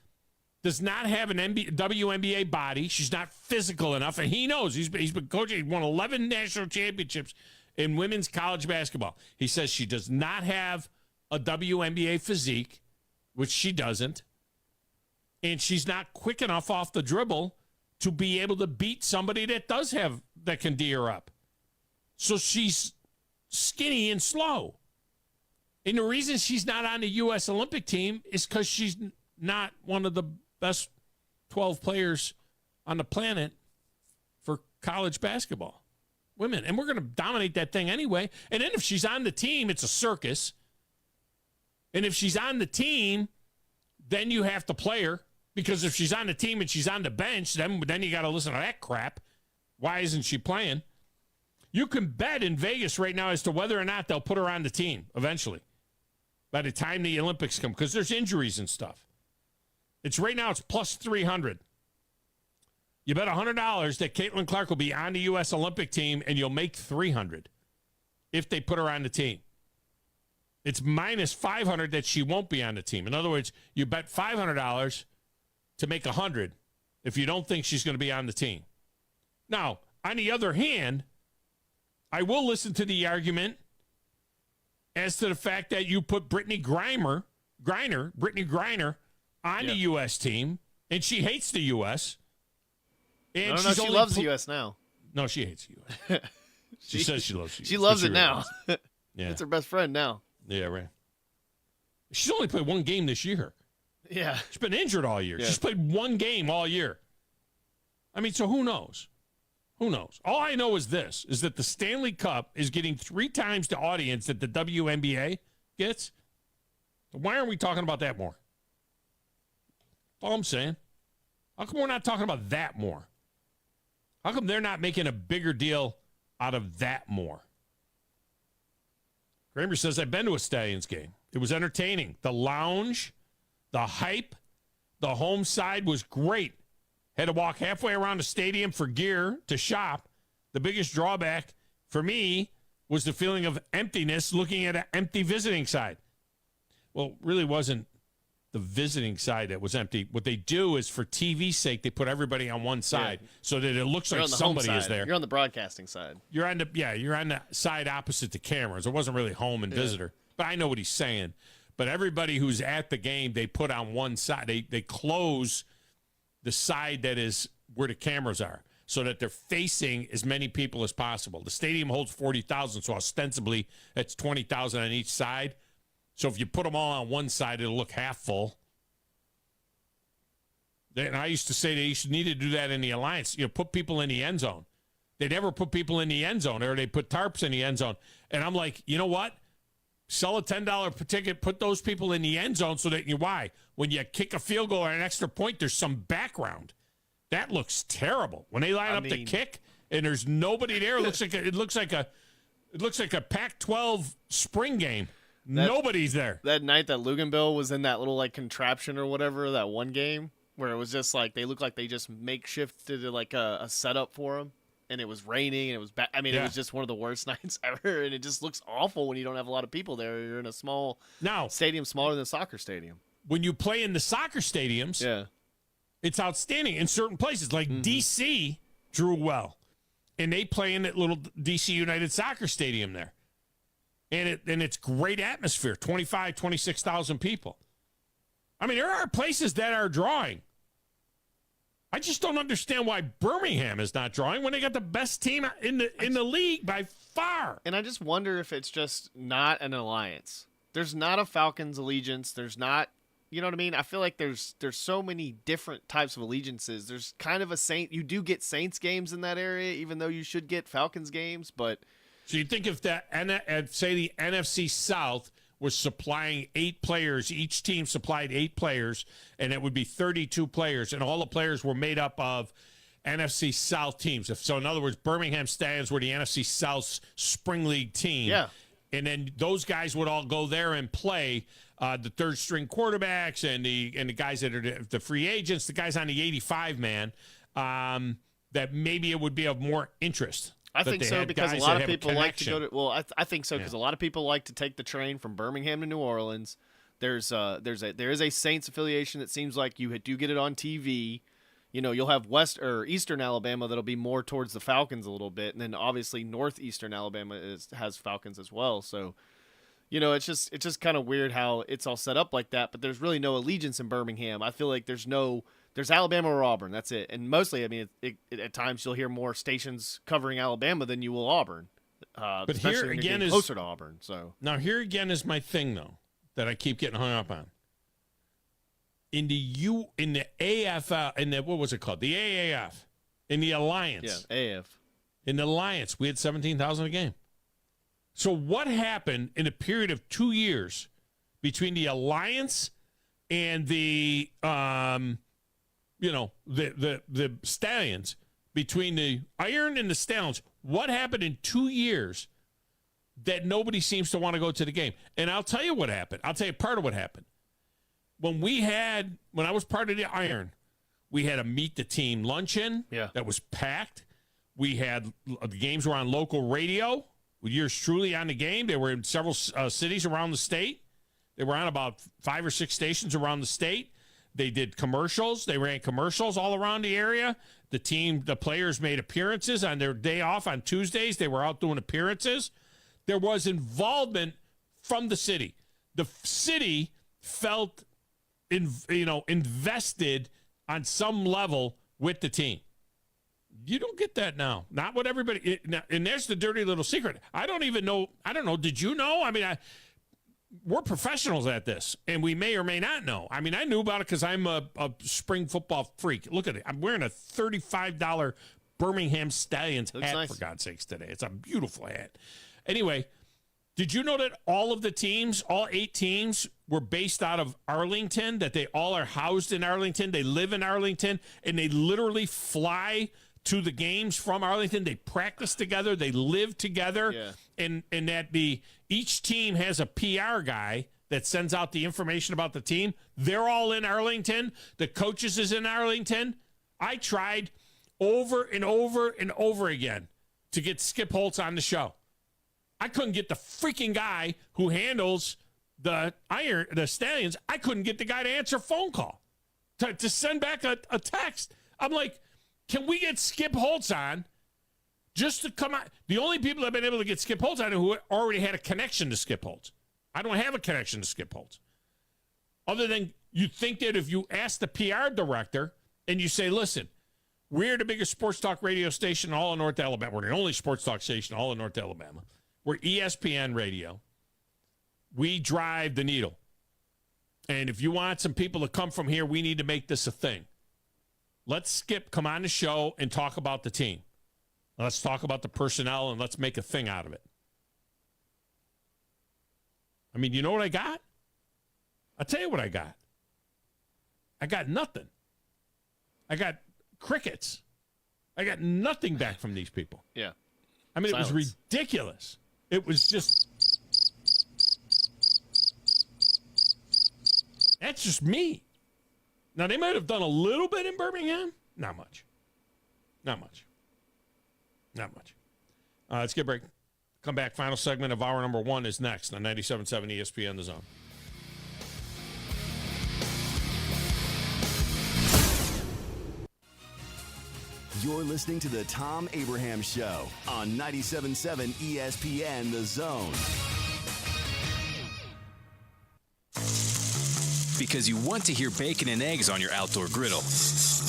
does not have an WNBA body. She's not physical enough, and he knows. He's been coaching. He won 11 national championships in women's college basketball. He says she does not have a WNBA physique, which she doesn't, and she's not quick enough off the dribble to be able to beat somebody that can D her up. So she's skinny and slow. And the reason she's not on the U.S. Olympic team is because she's not one of the best 12 players on the planet for college basketball. Women. And we're going to dominate that thing anyway. And then if she's on the team, it's a circus. And if she's on the team, then you have to play her. Because if she's on the team and she's on the bench, then you got to listen to that crap. Why isn't she playing? You can bet in Vegas right now as to whether or not they'll put her on the team eventually, by the time the Olympics come, because there's injuries and stuff. It's right now, it's plus 300. You bet $100 that Caitlin Clark will be on the U.S. Olympic team, and you'll make $300 if they put her on the team. It's minus 500 that she won't be on the team. In other words, you bet $500 to make $100 if you don't think she's going to be on the team. Now, on the other hand, I will listen to the argument as to the fact that you put Brittany Griner on the U.S. team, and she hates the U.S. And she loves the U.S. now. No, she hates the U.S. she says she loves the U.S. She loves it now. Yeah. It's her best friend now. Yeah, right. She's only played one game this year. Yeah. She's been injured all year. Yeah. She's played one game all year. I mean, so who knows? Who knows? All I know is this, is that the Stanley Cup is getting 3 times the audience that the WNBA gets. So why aren't we talking about that more? That's all I'm saying. How come we're not talking about that more? How come they're not making a bigger deal out of that more? Kramer says, I've been to a Stallions game. It was entertaining. The lounge, the hype, the home side was great. Had to walk halfway around the stadium for gear to shop. The biggest drawback for me was the feeling of emptiness looking at an empty visiting side. Well, it really wasn't the visiting side that was empty. What they do is, for TV's sake, they put everybody on one side so that it looks like somebody is there. You're on the broadcasting side. You're on the side opposite the cameras. It wasn't really home and visitor. But I know what he's saying. But everybody who's at the game, they put on one side. They close the side that is where the cameras are, so that they're facing as many people as possible. The stadium holds 40,000, so ostensibly that's 20,000 on each side. So if you put them all on one side, it'll look half full. And I used to say they need to do that in the Alliance. Put people in the end zone. They never put people in the end zone, or they put tarps in the end zone. And I'm like, you know what? Sell a $10 ticket, put those people in the end zone so that why? When you kick a field goal or an extra point, there's some background. That looks terrible. When they line up the kick and there's nobody there, it looks like a Pac-12 spring game. Nobody's there. That night that Luganville was in that little contraption or whatever, that one game where it was just they looked like they just makeshifted a setup for them, and it was raining and it was bad. I mean, It was just one of the worst nights ever, and it just looks awful when you don't have a lot of people there. You're in a small stadium, smaller than a soccer stadium. When you play in the soccer stadiums, it's outstanding in certain places. Like D.C. drew well, and they play in that little D.C. United Soccer Stadium there. And it's great atmosphere, 26,000 people. I mean, there are places that are drawing. I just don't understand why Birmingham is not drawing when they got the best team in the league by far. And I just wonder if it's just not an alliance. There's not a Falcons allegiance. There's not, you know what I mean? I feel like there's so many different types of allegiances. There's kind of you do get Saints games in that area, even though you should get Falcons games, but... So you think if the NFC South was supplying 8 players, each team supplied 8 players, and it would be 32 players, and all the players were made up of NFC South teams. So in other words, Birmingham Stallions were the NFC South's spring league team. Yeah. And then those guys would all go there and play the third string quarterbacks and the guys that are the free agents, the guys on the 85 man, that maybe it would be of more interest. I think so because a lot of people like to go to. Well, I think so because a lot of people like to take the train from Birmingham to New Orleans. There is a Saints affiliation that seems like you do get it on TV. You'll have West or Eastern Alabama that'll be more towards the Falcons a little bit, and then obviously Northeastern Alabama has Falcons as well. So, it's just kind of weird how it's all set up like that. But there's really no allegiance in Birmingham. I feel like there's Alabama or Auburn. That's it. And mostly, I mean, at times you'll hear more stations covering Alabama than you will Auburn. But here again is closer to Auburn. So now here again is my thing though that I keep getting hung up on. In the AFL, in the what was it called? The AAF, in the Alliance. Yeah, AF. In the Alliance, we had 17,000 a game. So what happened in a period of 2 years between the Alliance and the the Stallions, between the Iron and the Stallions, what happened in 2 years that nobody seems to want to go to the game? And I'll tell you what happened. I'll tell you part of what happened. When I was part of the Iron, we had a meet the team luncheon that was packed. We had the games were on local radio with yours truly on the game. They were in several cities around the state. They were on about 5 or 6 stations around the state. They did commercials. They ran commercials all around the area. The players made appearances on their day off on Tuesdays. They were out doing appearances. There was involvement from the city. The city felt invested on some level with the team. You don't get that now. Not what everybody. And there's the dirty little secret. I don't even know. I don't know. Did you know? I mean, we're professionals at this, and we may or may not know. I mean, I knew about it because I'm a spring football freak. Look at it. I'm wearing a $35 Birmingham Stallions hat, nice. For God's sakes, today. It's a beautiful hat. Anyway, did you know that all of the teams, all 8 teams, were based out of Arlington, that they all are housed in Arlington? They live in Arlington, and they literally fly to the games from Arlington. They practice together. They live together. Yeah. And that each team has a PR guy that sends out the information about the team. They're all in Arlington. The coaches is in Arlington. I tried over and over and over again to get Skip Holtz on the show. I couldn't get the freaking guy who handles the Stallions. I couldn't get the guy to answer a phone call, to send back a text. I'm like, can we get Skip Holtz on just to come out? The only people that have been able to get Skip Holtz on are who already had a connection to Skip Holtz. I don't have a connection to Skip Holtz. Other than you think that if you ask the PR director and you say, listen, we're the biggest sports talk radio station in all of North Alabama. We're the only sports talk station in all of North Alabama. We're ESPN radio. We drive the needle. And if you want some people to come from here, we need to make this a thing. Let's Skip come on the show and talk about the team. Let's talk about the personnel, and let's make a thing out of it. I mean, you know what I got? I'll tell you what I got. I got nothing. I got crickets. I got nothing back from these people. Yeah. I mean, Silence. It was ridiculous. It was just... That's just me. Now, they might have done a little bit in Birmingham. Not much. Not much. Not much. Let's get a break. Come back. Final segment of hour number 1 is next on 97.7 ESPN The Zone. You're listening to the Thom Abraham Show on 97.7 ESPN The Zone. Because you want to hear bacon and eggs on your outdoor griddle,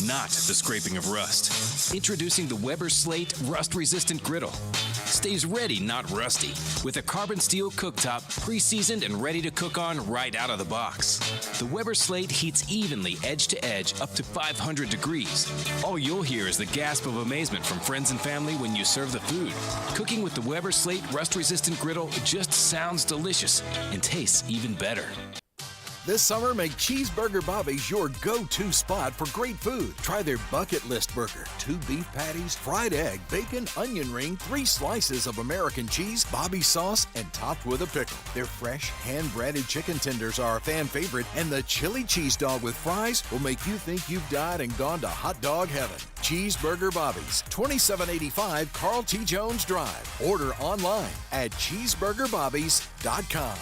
not the scraping of rust. Introducing the Weber Slate Rust-Resistant Griddle. Stays ready, not rusty, with a carbon steel cooktop, pre-seasoned and ready to cook on right out of the box. The Weber Slate heats evenly edge to edge up to 500 degrees. All you'll hear is the gasp of amazement from friends and family when you serve the food. Cooking with the Weber Slate Rust-Resistant Griddle just sounds delicious and tastes even better. This summer, make Cheeseburger Bobby's your go-to spot for great food. Try their bucket list burger, 2 beef patties, fried egg, bacon, onion ring, 3 slices of American cheese, Bobby sauce, and topped with a pickle. Their fresh, hand-breaded chicken tenders are a fan favorite, and the chili cheese dog with fries will make you think you've died and gone to hot dog heaven. Cheeseburger Bobby's, 2785 Carl T. Jones Drive. Order online at cheeseburgerbobbies.com.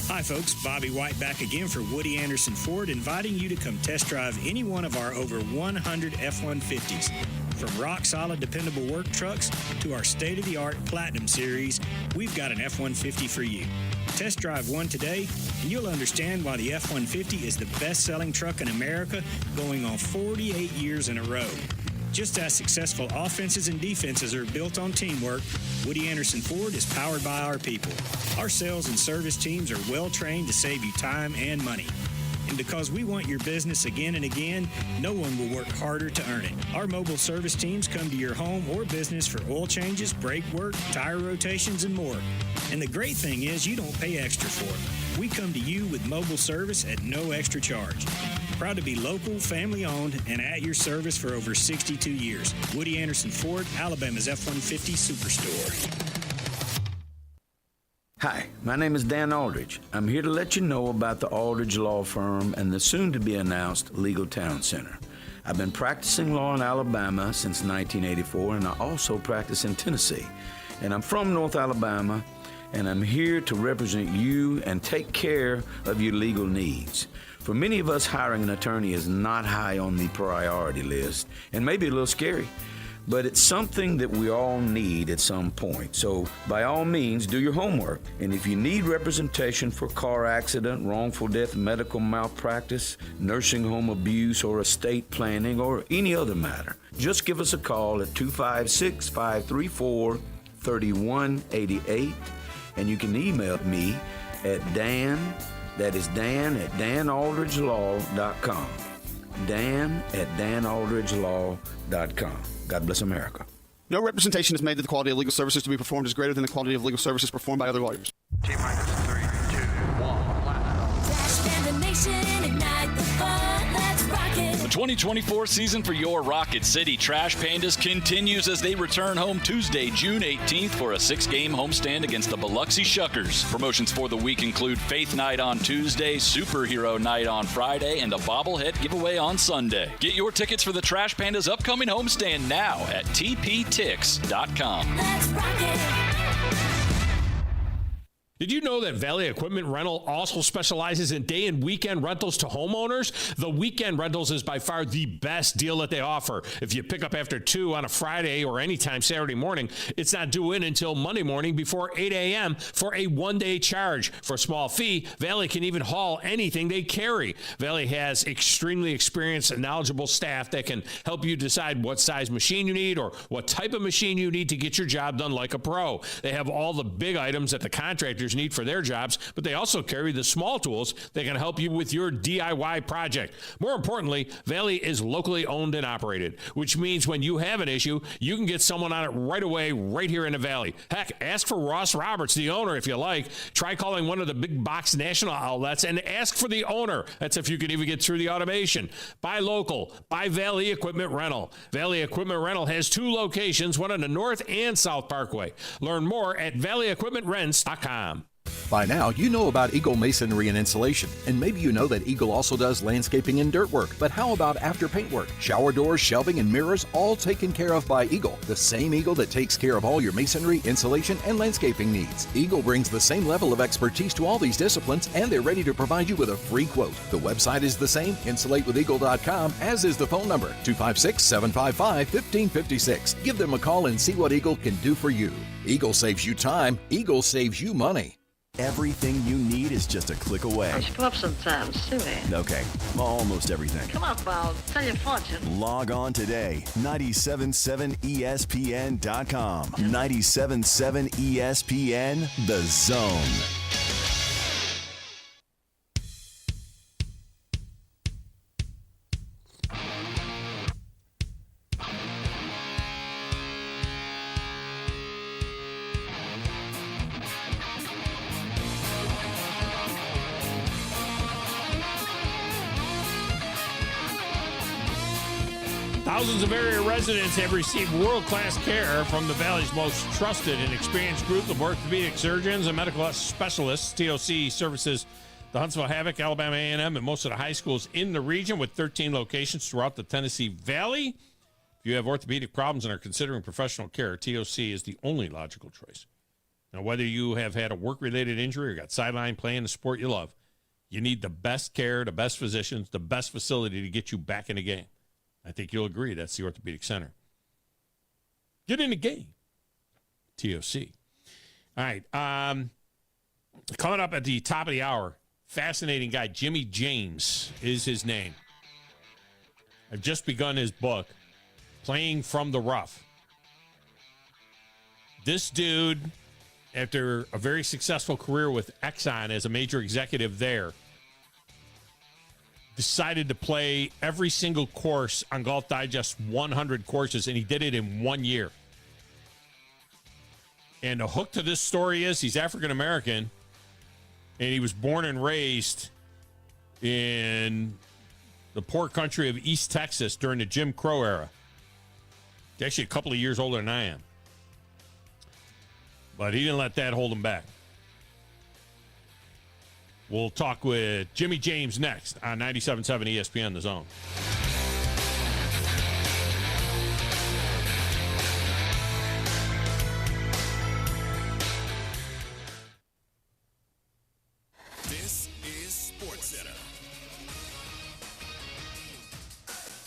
Hi folks, Bobby White back again for Woody Anderson Ford, inviting you to come test drive any one of our over 100 F-150s. From rock-solid, dependable work trucks to our state-of-the-art Platinum Series, we've got an F-150 for you. Test drive one today, and you'll understand why the F-150 is the best-selling truck in America, going on 48 years in a row. Just as successful offenses and defenses are built on teamwork, Woody Anderson Ford is powered by our people. Our sales and service teams are well-trained to save you time and money. And because we want your business again and again, no one will work harder to earn it. Our mobile service teams come to your home or business for oil changes, brake work, tire rotations, and more. And the great thing is you don't pay extra for it. We come to you with mobile service at no extra charge. Proud to be local, family-owned, and at your service for over 62 years. Woody Anderson Ford, Alabama's F-150 Superstore. Hi, my name is Dan Aldridge. I'm here to let you know about the Aldridge Law Firm and the soon-to-be-announced Legal Town Center. I've been practicing law in Alabama since 1984, and I also practice in Tennessee. And I'm from North Alabama, and I'm here to represent you and take care of your legal needs. For many of us, hiring an attorney is not high on the priority list, and maybe a little scary. But it's something that we all need at some point. So by all means, do your homework. And if you need representation for car accident, wrongful death, medical malpractice, nursing home abuse, or estate planning, or any other matter, just give us a call at 256-534-3188. And you can email me at Dan, that is Dan at danaldridgelaw.com. Dan at danaldridgelaw.com. God bless America. No representation is made that the quality of legal services to be performed is greater than the quality of legal services performed by other lawyers. Dash and the nation, ignite the fun, let's rock it. The 2024 season for your Rocket City Trash Pandas continues as they return home Tuesday, June 18th for a 6-game homestand against the Biloxi Shuckers. Promotions for the week include Faith Night on Tuesday, Superhero Night on Friday, and a bobblehead giveaway on Sunday. Get your tickets for the Trash Pandas' upcoming homestand now at tptix.com. Let's rock it. Did you know that Valley Equipment Rental also specializes in day and weekend rentals to homeowners? The weekend rentals is by far the best deal that they offer. If you pick up after 2 on a Friday or anytime Saturday morning, it's not due in until Monday morning before 8 a.m. for a one-day charge. For a small fee, Valley can even haul anything they carry. Valley has extremely experienced and knowledgeable staff that can help you decide what size machine you need or what type of machine you need to get your job done like a pro. They have all the big items that the contractors need for their jobs, but they also carry the small tools that can help you with your DIY project. More importantly, Valley is locally owned and operated, which means when you have an issue, you can get someone on it right away, right here in the Valley. Heck, ask for Ross Roberts, the owner, if you like. Try calling one of the big box national outlets and ask for the owner. That's if you can even get through the automation. Buy local. Buy Valley Equipment Rental. Valley Equipment Rental has 2 locations, one on the North and South Parkway. Learn more at valleyequipmentrents.com. By now, you know about Eagle Masonry and Insulation, and maybe you know that Eagle also does landscaping and dirt work. But how about after paint work? Shower doors, shelving, and mirrors, all taken care of by Eagle, the same Eagle that takes care of all your masonry, insulation, and landscaping needs. Eagle brings the same level of expertise to all these disciplines, and they're ready to provide you with a free quote. The website is the same, insulatewitheagle.com, as is the phone number, 256-755-1556. Give them a call and see what Eagle can do for you. Eagle saves you time. Eagle saves you money. Everything you need is just a click away. I screw up sometimes, too, man. Okay, almost everything. Come on, pal. Tell your fortune. Log on today. 977ESPN.com. 977 ESPN, The Zone. Thousands of area residents have received world-class care from the Valley's most trusted and experienced group of orthopedic surgeons and medical specialists. TOC services the Huntsville Havoc, Alabama A&M, and most of the high schools in the region with 13 locations throughout the Tennessee Valley. If you have orthopedic problems and are considering professional care, TOC is the only logical choice. Now, whether you have had a work-related injury or got sidelined playing the sport you love, you need the best care, the best physicians, the best facility to get you back in the game. I think you'll agree that's the Orthopedic Center. Get in the game. TOC. All right. Coming up at the top of the hour, fascinating guy, Jimmy James is his name. I've just begun his book, Playing from the Rough. This dude, after a very successful career with Exxon as a major executive there, decided to play every single course on Golf Digest 100 courses, and he did it in 1 year. And the hook to this story is he's African-American, and he was born and raised in the poor country of East Texas during the Jim Crow era. He's actually a couple of years older than I am. But he didn't let that hold him back. We'll talk with Jimmy James next on 97.7 ESPN The Zone. This is SportsCenter.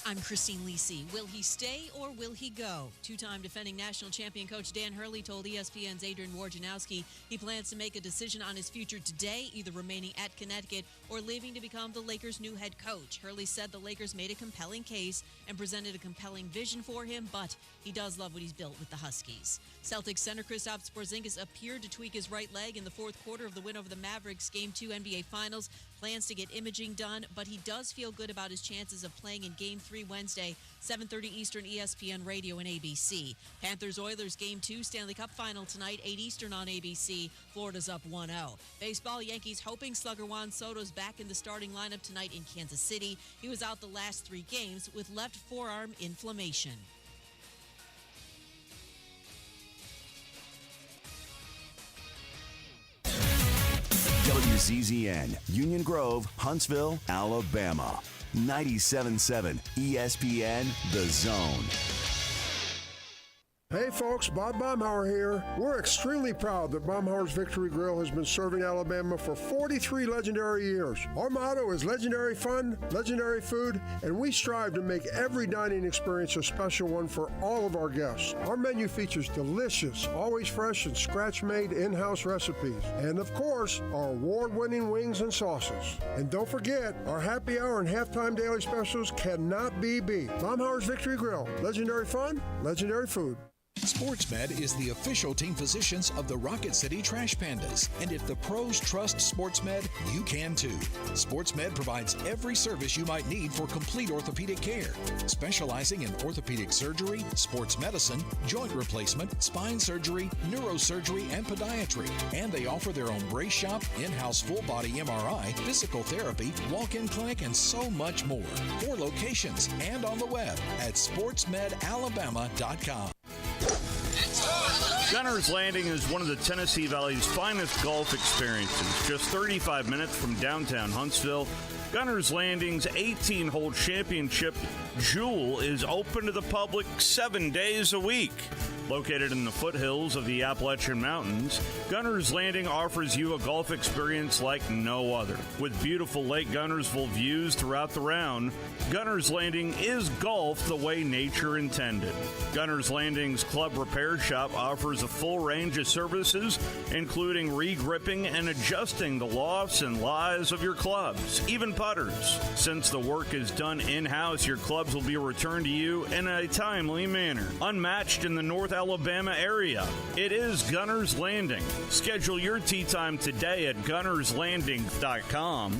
I'm Christine Lisi. Will he stay or will he go? Two-time defending national champion coach Dan Hurley told ESPN's Adrian Wojnarowski he plans to make a decision on his future today, either remaining at Connecticut or leaving to become the Lakers' new head coach. Hurley said the Lakers made a compelling case and presented a compelling vision for him, but he does love what he's built with the Huskies. Celtics center Kristaps Porzingis appeared to tweak his right leg in the fourth quarter of the win over the Mavericks Game 2 NBA Finals. Plans to get imaging done, but he does feel good about his chances of playing in Game 3 Wednesday, 7:30 Eastern, ESPN Radio and ABC. Panthers-Oilers Game 2 Stanley Cup Final tonight, 8 Eastern on ABC. Florida's up 1-0. Baseball, Yankees hoping slugger Juan Soto's back in the starting lineup tonight in Kansas City. He was out the last 3 games with left forearm inflammation. WZZN, Union Grove, Huntsville, Alabama. 97.7 ESPN The Zone. Hey folks, Bob Baumhauer here. We're extremely proud that Baumhauer's Victory Grill has been serving Alabama for 43 legendary years. Our motto is legendary fun, legendary food, and we strive to make every dining experience a special one for all of our guests. Our menu features delicious, always fresh and scratch-made in-house recipes. And of course, our award-winning wings and sauces. And don't forget, our happy hour and halftime daily specials cannot be beat. Baumhauer's Victory Grill. Legendary fun, legendary food. SportsMed is the official team physicians of the Rocket City Trash Pandas. And if the pros trust SportsMed, you can too. SportsMed provides every service you might need for complete orthopedic care, specializing in orthopedic surgery, sports medicine, joint replacement, spine surgery, neurosurgery, and podiatry. And they offer their own brace shop, in-house full-body MRI, physical therapy, walk-in clinic, and so much more. 4 locations and on the web at sportsmedalabama.com. Gunner's Landing is one of the Tennessee Valley's finest golf experiences. Just 35 minutes from downtown Huntsville, Gunner's Landing's 18-hole championship jewel is open to the public 7 days a week. Located in the foothills of the Appalachian Mountains, Gunner's Landing offers you a golf experience like no other. With beautiful Lake Gunnersville views throughout the round, Gunner's Landing is golf the way nature intended. Gunner's Landing's club repair shop offers a full range of services, including re-gripping and adjusting the lofts and lies of your clubs, even putters. Since the work is done in-house, your clubs will be returned to you in a timely manner. Unmatched in the North Alabama area, it is Gunner's Landing. Schedule your tee time today at gunnerslanding.com.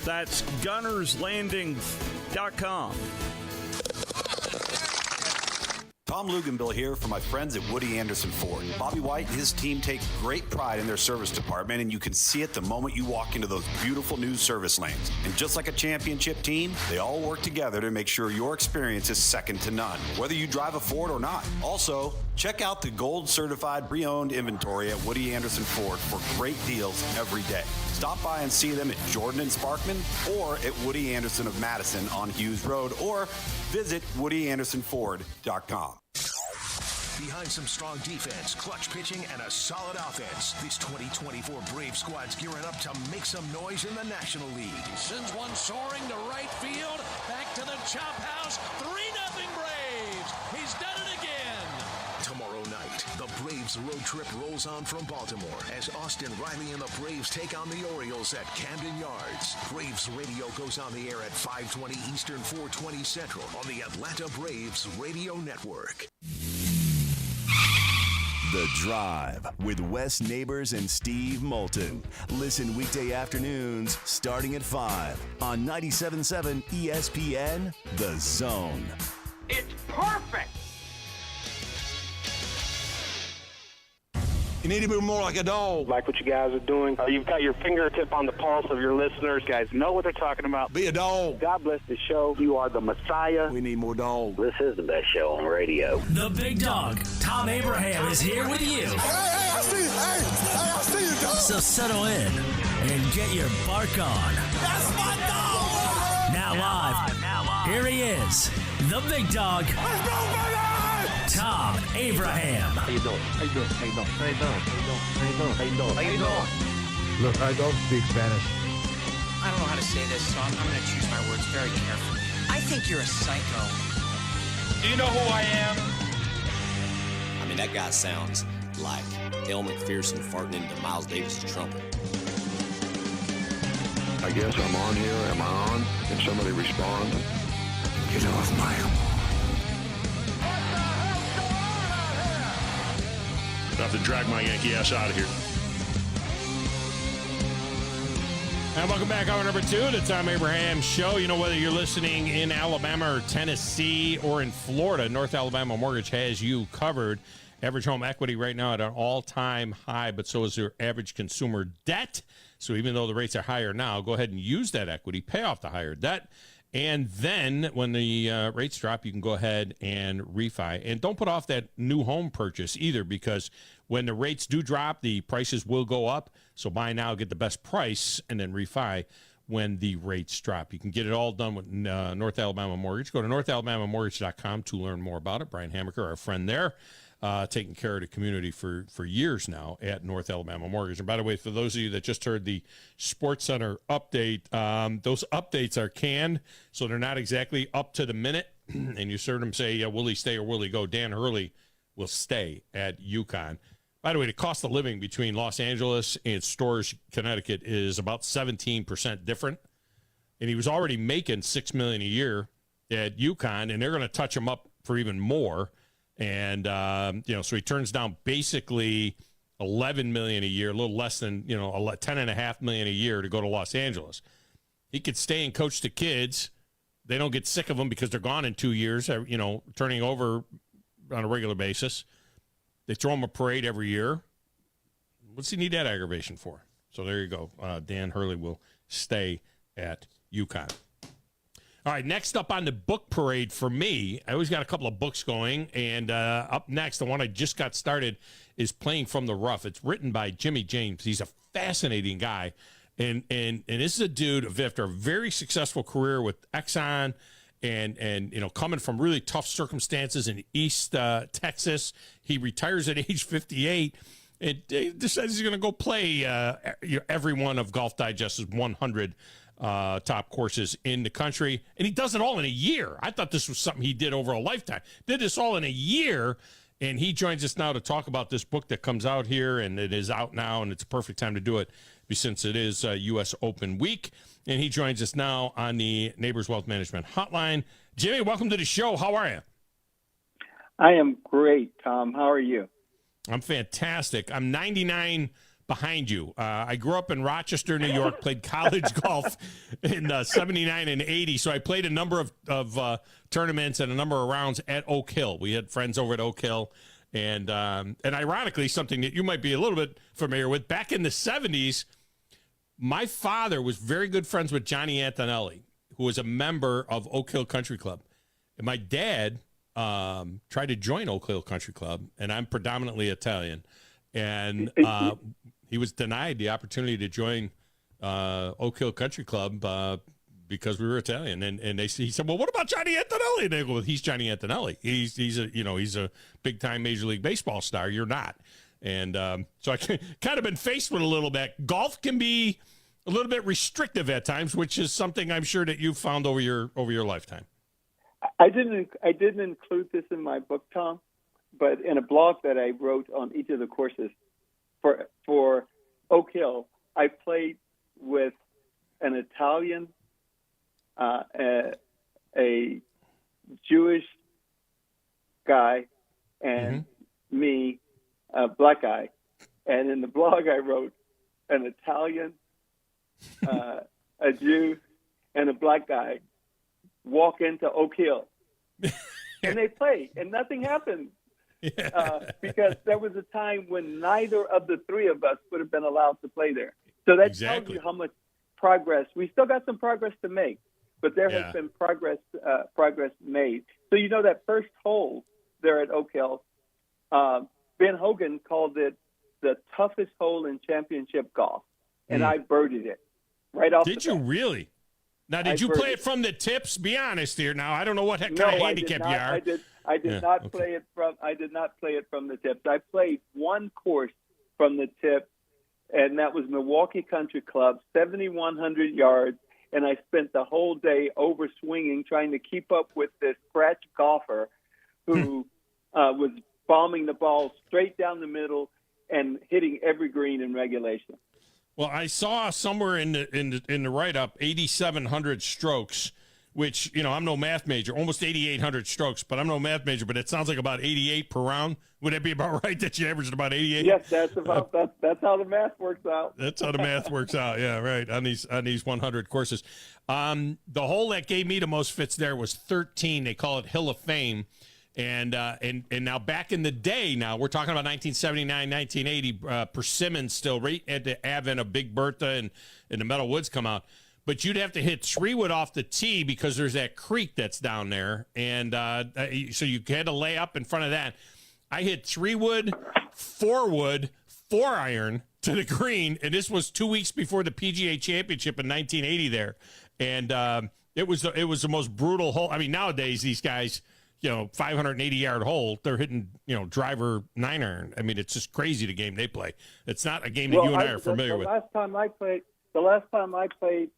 That's gunnerslanding.com. Tom Luganbill here for my friends at Woody Anderson Ford. Bobby White and his team take great pride in their service department, and you can see it the moment you walk into those beautiful new service lanes. And just like a championship team, they all work together to make sure your experience is second to none, whether you drive a Ford or not. Also, check out the gold-certified pre-owned inventory at Woody Anderson Ford for great deals every day. Stop by and see them at Jordan and Sparkman or at Woody Anderson of Madison on Hughes Road, or visit WoodyAndersonFord.com. Behind some strong defense, clutch pitching, and a solid offense, this 2024 Brave squad's gearing up to make some noise in the National League. Sends one soaring to right field, back to the chop house, 3-0 Braves. He's done it again. Tomorrow night, the Braves road trip rolls on from Baltimore as Austin Riley and the Braves take on the Orioles at Camden Yards. Braves Radio goes on the air at 5:20 Eastern, 4:20 Central on the Atlanta Braves Radio Network. The Drive with Wes Neighbors and Steve Moulton. Listen weekday afternoons starting at 5 on 97.7 ESPN, The Zone. It's perfect! You need to be more like a dog. Like what you guys are doing. You've got your fingertip on the pulse of your listeners. You guys know what they're talking about. Be a dog. God bless the show. You are the Messiah. We need more dogs. This is the best show on radio. The big dog, Thom Abraham, is here with you. Hey, I see you. I see you, dog. So settle in and get your bark on. That's my dog. Now live. Here he is, the big dog. Let's go, baby! Thom Abraham. How you doing? How you doing? How you doing? How you doing? How you doing? How you doing? How you doing? Look, I don't speak Spanish. I don't know how to say this, so I'm going to choose my words very carefully. I think you're a psycho. Do you know who I am? I mean, that guy sounds like Dale McPherson farting into Miles Davis' trumpet. I guess I'm on here. Am I on? Can somebody respond? Get off my lawn. I have to drag my Yankee ass out of here. And welcome back, hour number 2, the Thom Abraham Show. You know, whether you're listening in Alabama or Tennessee or in Florida, North Alabama Mortgage has you covered. Average home equity right now at an all-time high, but so is your average consumer debt. So even though the rates are higher now, go ahead and use that equity, pay off the higher debt. And then when the rates drop, you can go ahead and refi. And don't put off that new home purchase either, because when the rates do drop, the prices will go up. So buy now, get the best price, and then refi when the rates drop. You can get it all done with North Alabama Mortgage. Go to northalabamamortgage.com to learn more about it. Brian Hammaker, our friend there, taking care of the community for years now at North Alabama Mortgage. And by the way, for those of you that just heard the Sports Center update, those updates are canned, so they're not exactly up to the minute. And you heard him say, will he stay or will he go? Dan Hurley will stay at UConn. By the way, the cost of living between Los Angeles and Storrs, Connecticut is about 17% different. And he was already making $6 million a year at UConn, and they're going to touch him up for even more. And, so he turns down basically $11 million a year, a little less than, $10.5 million a year to go to Los Angeles. He could stay and coach the kids. They don't get sick of him because they're gone in 2 years, turning over on a regular basis. They throw him a parade every year. What's he need that aggravation for? So there you go. Dan Hurley will stay at UConn. All right, next up on the book parade for me, I always got a couple of books going, and up next, the one I just got started is Playing from the Rough. It's written by Jimmy James. He's a fascinating guy, and this is a dude after a very successful career with Exxon, and coming from really tough circumstances in East Texas. He retires at age 58 and decides he's going to go play every one of Golf Digest's 100 top courses in the country. And he does it all in a year. I thought this was something he did over a lifetime. Did this all in a year. And he joins us now to talk about this book that comes out here, and it is out now, and it's a perfect time to do it since it is U.S. Open week. And he joins us now on the Neighbors Wealth Management Hotline. Jimmy, welcome to the show. How are you? I am great, Tom. How are you? I'm fantastic. I'm 99 behind you. I grew up in Rochester, New York, played college golf in 79 and 80. So I played a number of tournaments and a number of rounds at Oak Hill. We had friends over at Oak Hill. And ironically, something that you might be a little bit familiar with, back in the 70s, my father was very good friends with Johnny Antonelli, who was a member of Oak Hill Country Club. And my dad tried to join Oak Hill Country Club, and I'm predominantly Italian. And he was denied the opportunity to join Oak Hill Country Club because we were Italian. And he said, well, what about Johnny Antonelli? And they go, well, he's Johnny Antonelli. He's a big-time Major League Baseball star. You're not. And so I kind of been faced with a little bit. Golf can be a little bit restrictive at times, which is something I'm sure that you've found over your lifetime. I didn't include this in my book, Tom, but in a blog that I wrote on each of the courses for Oak Hill, I played with an Italian, a Jewish guy, and me, a black guy. And in the blog I wrote an Italian, a Jew, and a black guy walk into Oak Hill. And they play, and nothing happened. Because there was a time when neither of the three of us would have been allowed to play there. So that tells you how much progress. We still got some progress to make, but there has been progress made. So that first hole there at Oak Hill, Ben Hogan called it the toughest hole in championship golf, and I birdied it right off. Did you really? Now, did you play it from the tips? Be honest here. Now, I don't know what kind of handicap you are. I did not play it from. I did not play it from the tips. I played one course from the tip, and that was Milwaukee Country Club, 7,100 yards. And I spent the whole day over swinging, trying to keep up with this scratch golfer who was bombing the ball straight down the middle and hitting every green in regulation. Well, I saw somewhere in the write-up 8,700 strokes, which, I'm no math major, almost 8,800 strokes, but I'm no math major, but it sounds like about 88 per round. Would that be about right that you averaged about 88? Yes, that's how the math works out. That's how the math works out. Yeah, right. On these 100 courses. The hole that gave me the most fits there was 13. They call it Hill of Fame. And now back in the day, now we're talking about 1979, 1980, Persimmon still right at the advent of Big Bertha and the Metal Woods come out. But you'd have to hit 3-wood off the tee because there's that creek that's down there. And so you had to lay up in front of that. I hit 3-wood, 4-wood, 4-iron to the green, and this was 2 weeks before the PGA Championship in 1980 there, and it was the most brutal hole. I mean, nowadays these guys, 580-yard hole, they're hitting, driver 9-iron. I mean, it's just crazy the game they play. It's not a game that you and I are familiar with. The last time I played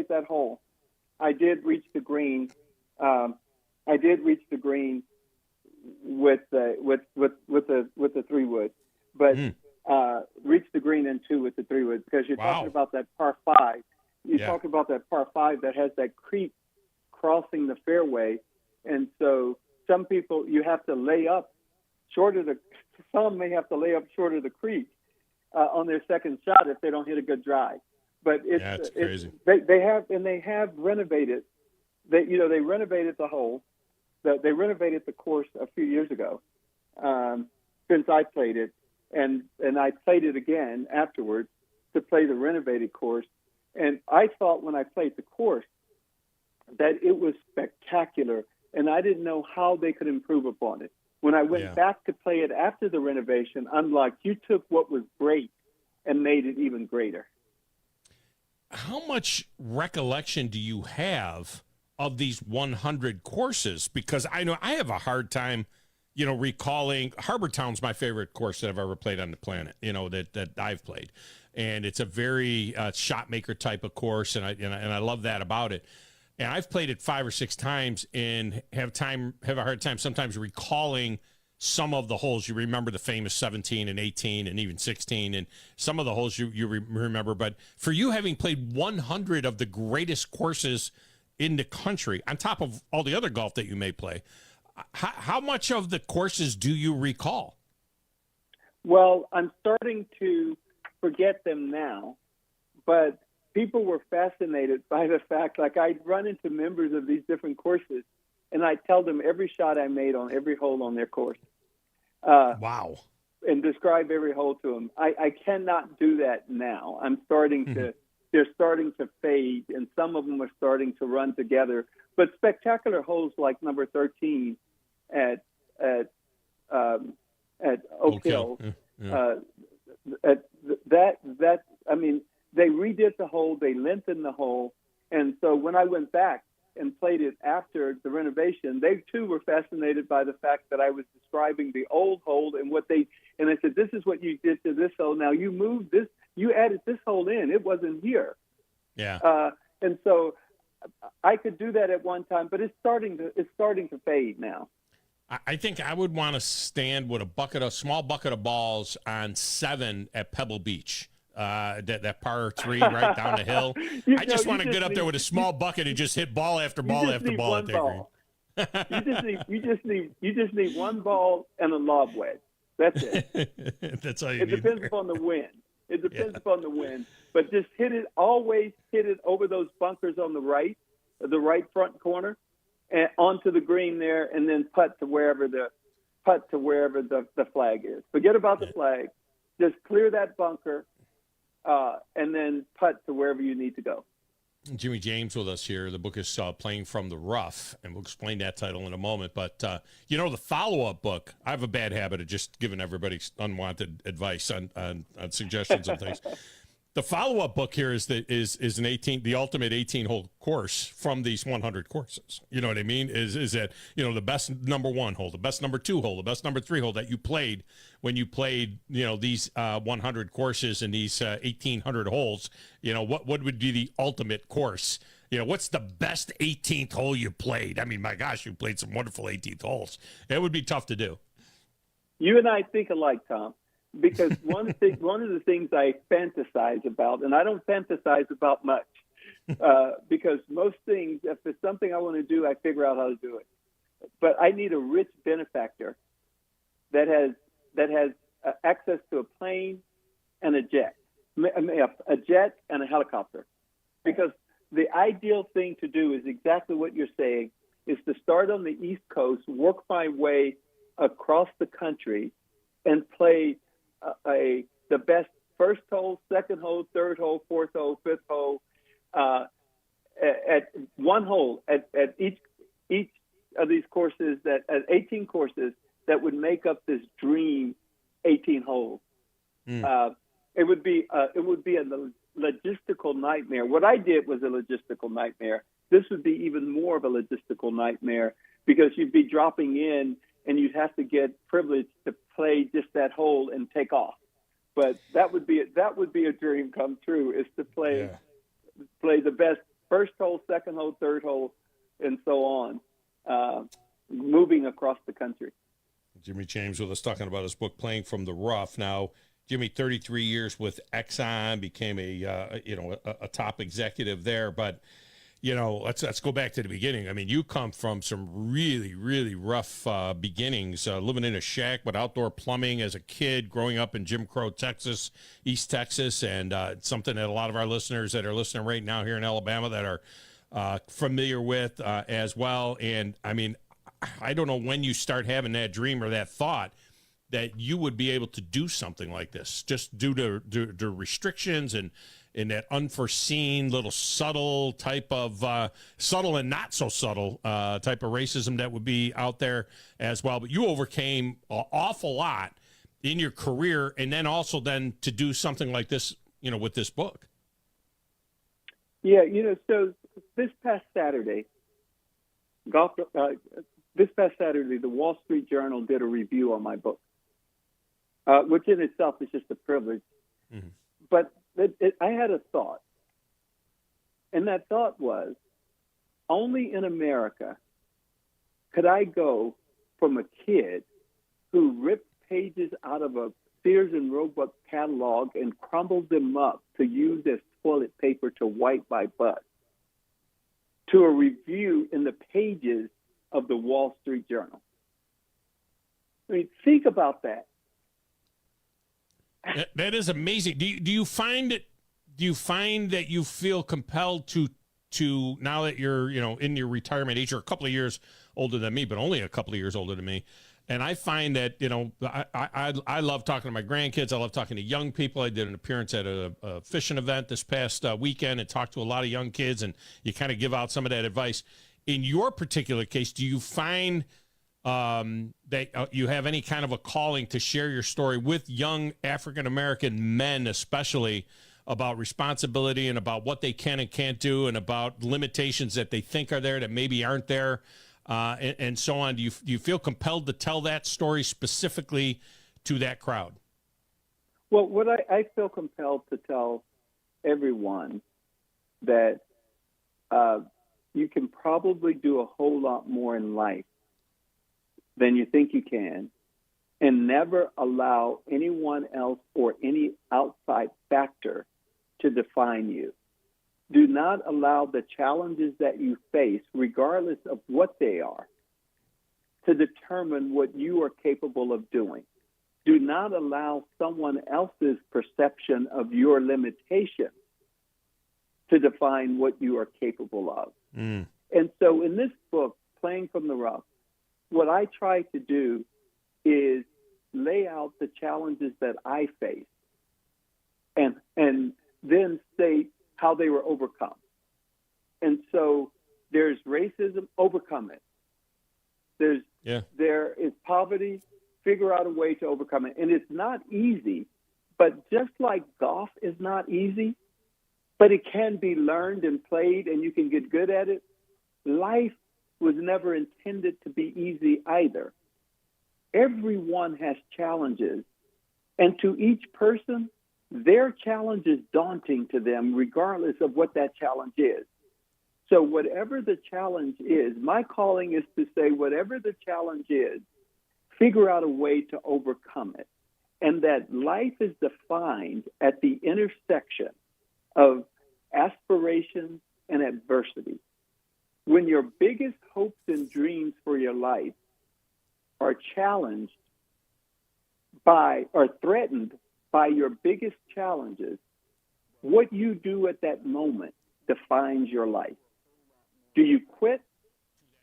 that hole, I did reach the green. With the 3-wood, but reached the green in 2 with the 3-wood, because you're talking about that par 5. You're talking about that par 5 that has that creek crossing the fairway, and so some people you have to lay up short of the. Some may have to lay up short of the creek on their second shot if they don't hit a good drive. But it's crazy. They have renovated. They renovated the hole. They renovated the course a few years ago, since I played it, and I played it again afterwards to play the renovated course. And I thought when I played the course that it was spectacular, and I didn't know how they could improve upon it. When I went back to play it after the renovation, I'm like, you took what was great and made it even greater. How much recollection do you have of these 100 courses? Because I know I have a hard time, recalling. Harbor Town's my favorite course that I've ever played on the planet, that I've played. And it's a very shot maker type of course, and I love that about it. And I've played it 5 or 6 times and have a hard time sometimes recalling some of the holes. You remember the famous 17 and 18 and even 16, and some of the holes you remember. But for you, having played 100 of the greatest courses in the country, on top of all the other golf that you may play, how much of the courses do you recall? Well, I'm starting to forget them now, but people were fascinated by the fact, like I'd run into members of these different courses, and I'd tell them every shot I made on every hole on their course. Wow. And describe every hole to them. I cannot do that now. I'm starting to, they're starting to fade, and some of them are starting to run together. But spectacular holes like number 13 at Oak Hill, they redid the hole, they lengthened the hole, and so when I went back and played it after the renovation, they too were fascinated by the fact that I was describing the old hole and and I said, this is what you did to this hole. Now you moved this, you added this hole in, it wasn't here. Yeah. And so I could do that at one time, but it's starting to fade now. I think I would want to stand with a small bucket of balls on 7 at Pebble Beach. That par 3 right down the hill. I just want to get up there with a small bucket and just hit ball after ball after ball at that green. You just need one ball and a lob wedge. That's it. That's all you need. It depends upon the wind. It depends upon the wind. But just always hit it over those bunkers on the right front corner, and onto the green there, and then putt to wherever the flag is. Forget about the flag. Just clear that bunker. And then putt to wherever you need to go. Jimmy James with us here. The book is Playing from the Rough, and we'll explain that title in a moment. But, the follow-up book, I have a bad habit of just giving everybody unwanted advice on suggestions and things. The follow-up book here is the ultimate 18-hole course from these 100 courses. You know what I mean? Is that, the best number 1 hole, the best number 2 hole, the best number 3 hole that you played when you played, these 100 courses and these 1,800 holes. What would be the ultimate course? What's the best 18th hole you played? I mean, my gosh, you played some wonderful 18th holes. It would be tough to do. You and I think alike, Tom. Because one of the things I fantasize about, and I don't fantasize about much, because most things, if it's something I want to do, I figure out how to do it. But I need a rich benefactor that has access to a plane and a jet and a helicopter. Because the ideal thing to do is exactly what you're saying, is to start on the East Coast, work my way across the country, and play the best first hole, second hole, third hole, fourth hole, fifth hole, at one hole at each of these courses, at 18 courses that would make up this dream 18 holes. It would be a logistical nightmare. What I did was a logistical nightmare. This would be even more of a logistical nightmare because you'd be dropping in and you'd have to get privilege to play just that hole and take off. But that would be a dream come true, is to play the best first hole, second hole, third hole, and so on, moving across the country. Jimmy James with us talking about his book, Playing from the Rough. Now, Jimmy, 33 years with Exxon, became a top executive there. But, let's go back to the beginning. I mean, you come from some really, really rough beginnings, living in a shack with outdoor plumbing as a kid, growing up in Jim Crow, Texas, East Texas, and it's something that a lot of our listeners that are listening right now here in Alabama that are familiar with as well. And, I mean, I don't know when you start having that dream or that thought that you would be able to do something like this, just due to restrictions and that unforeseen little subtle type of subtle and not so subtle type of racism that would be out there as well. But you overcame an awful lot in your career, and then also to do something like this, with this book. Yeah, so this past Saturday, the Wall Street Journal did a review on my book, which in itself is just a privilege. Mm-hmm. But I had a thought, and that thought was, only in America could I go from a kid who ripped pages out of a Sears and Roebuck catalog and crumbled them up to use as toilet paper to wipe my butt, to a review in the pages of the Wall Street Journal. I mean, think about that. That is amazing. Do you find that you feel compelled to now that you're in your retirement age, you're a couple of years older than me, but only a couple of years older than me, and I find that I love talking to my grandkids. I love talking to young people. I did an appearance at a fishing event this past weekend and talked to a lot of young kids, and you kind of give out some of that advice. In your particular case, do you find that you have any kind of a calling to share your story with young African-American men, especially about responsibility and about what they can and can't do and about limitations that they think are there that maybe aren't there, and so on? Do you feel compelled to tell that story specifically to that crowd? Well, what I feel compelled to tell everyone that you can probably do a whole lot more in life than you think you can, and never allow anyone else or any outside factor to define you. Do not allow the challenges that you face, regardless of what they are, to determine what you are capable of doing. Do not allow someone else's perception of your limitations to define what you are capable of. Mm. And so in this book, Playing from the Rough, what I try to do is lay out the challenges that I faced and then state how they were overcome. And so there's racism, overcome it. There is poverty, figure out a way to overcome it. And it's not easy, but just like golf is not easy, but it can be learned and played and you can get good at it, life was never intended to be easy either. Everyone has challenges, and to each person, their challenge is daunting to them, regardless of what that challenge is. So whatever the challenge is, my calling is to say, whatever the challenge is, figure out a way to overcome it. And that life is defined at the intersection of aspiration and adversity. When your biggest hopes and dreams for your life are challenged by or threatened by your biggest challenges, what you do at that moment defines your life. Do you quit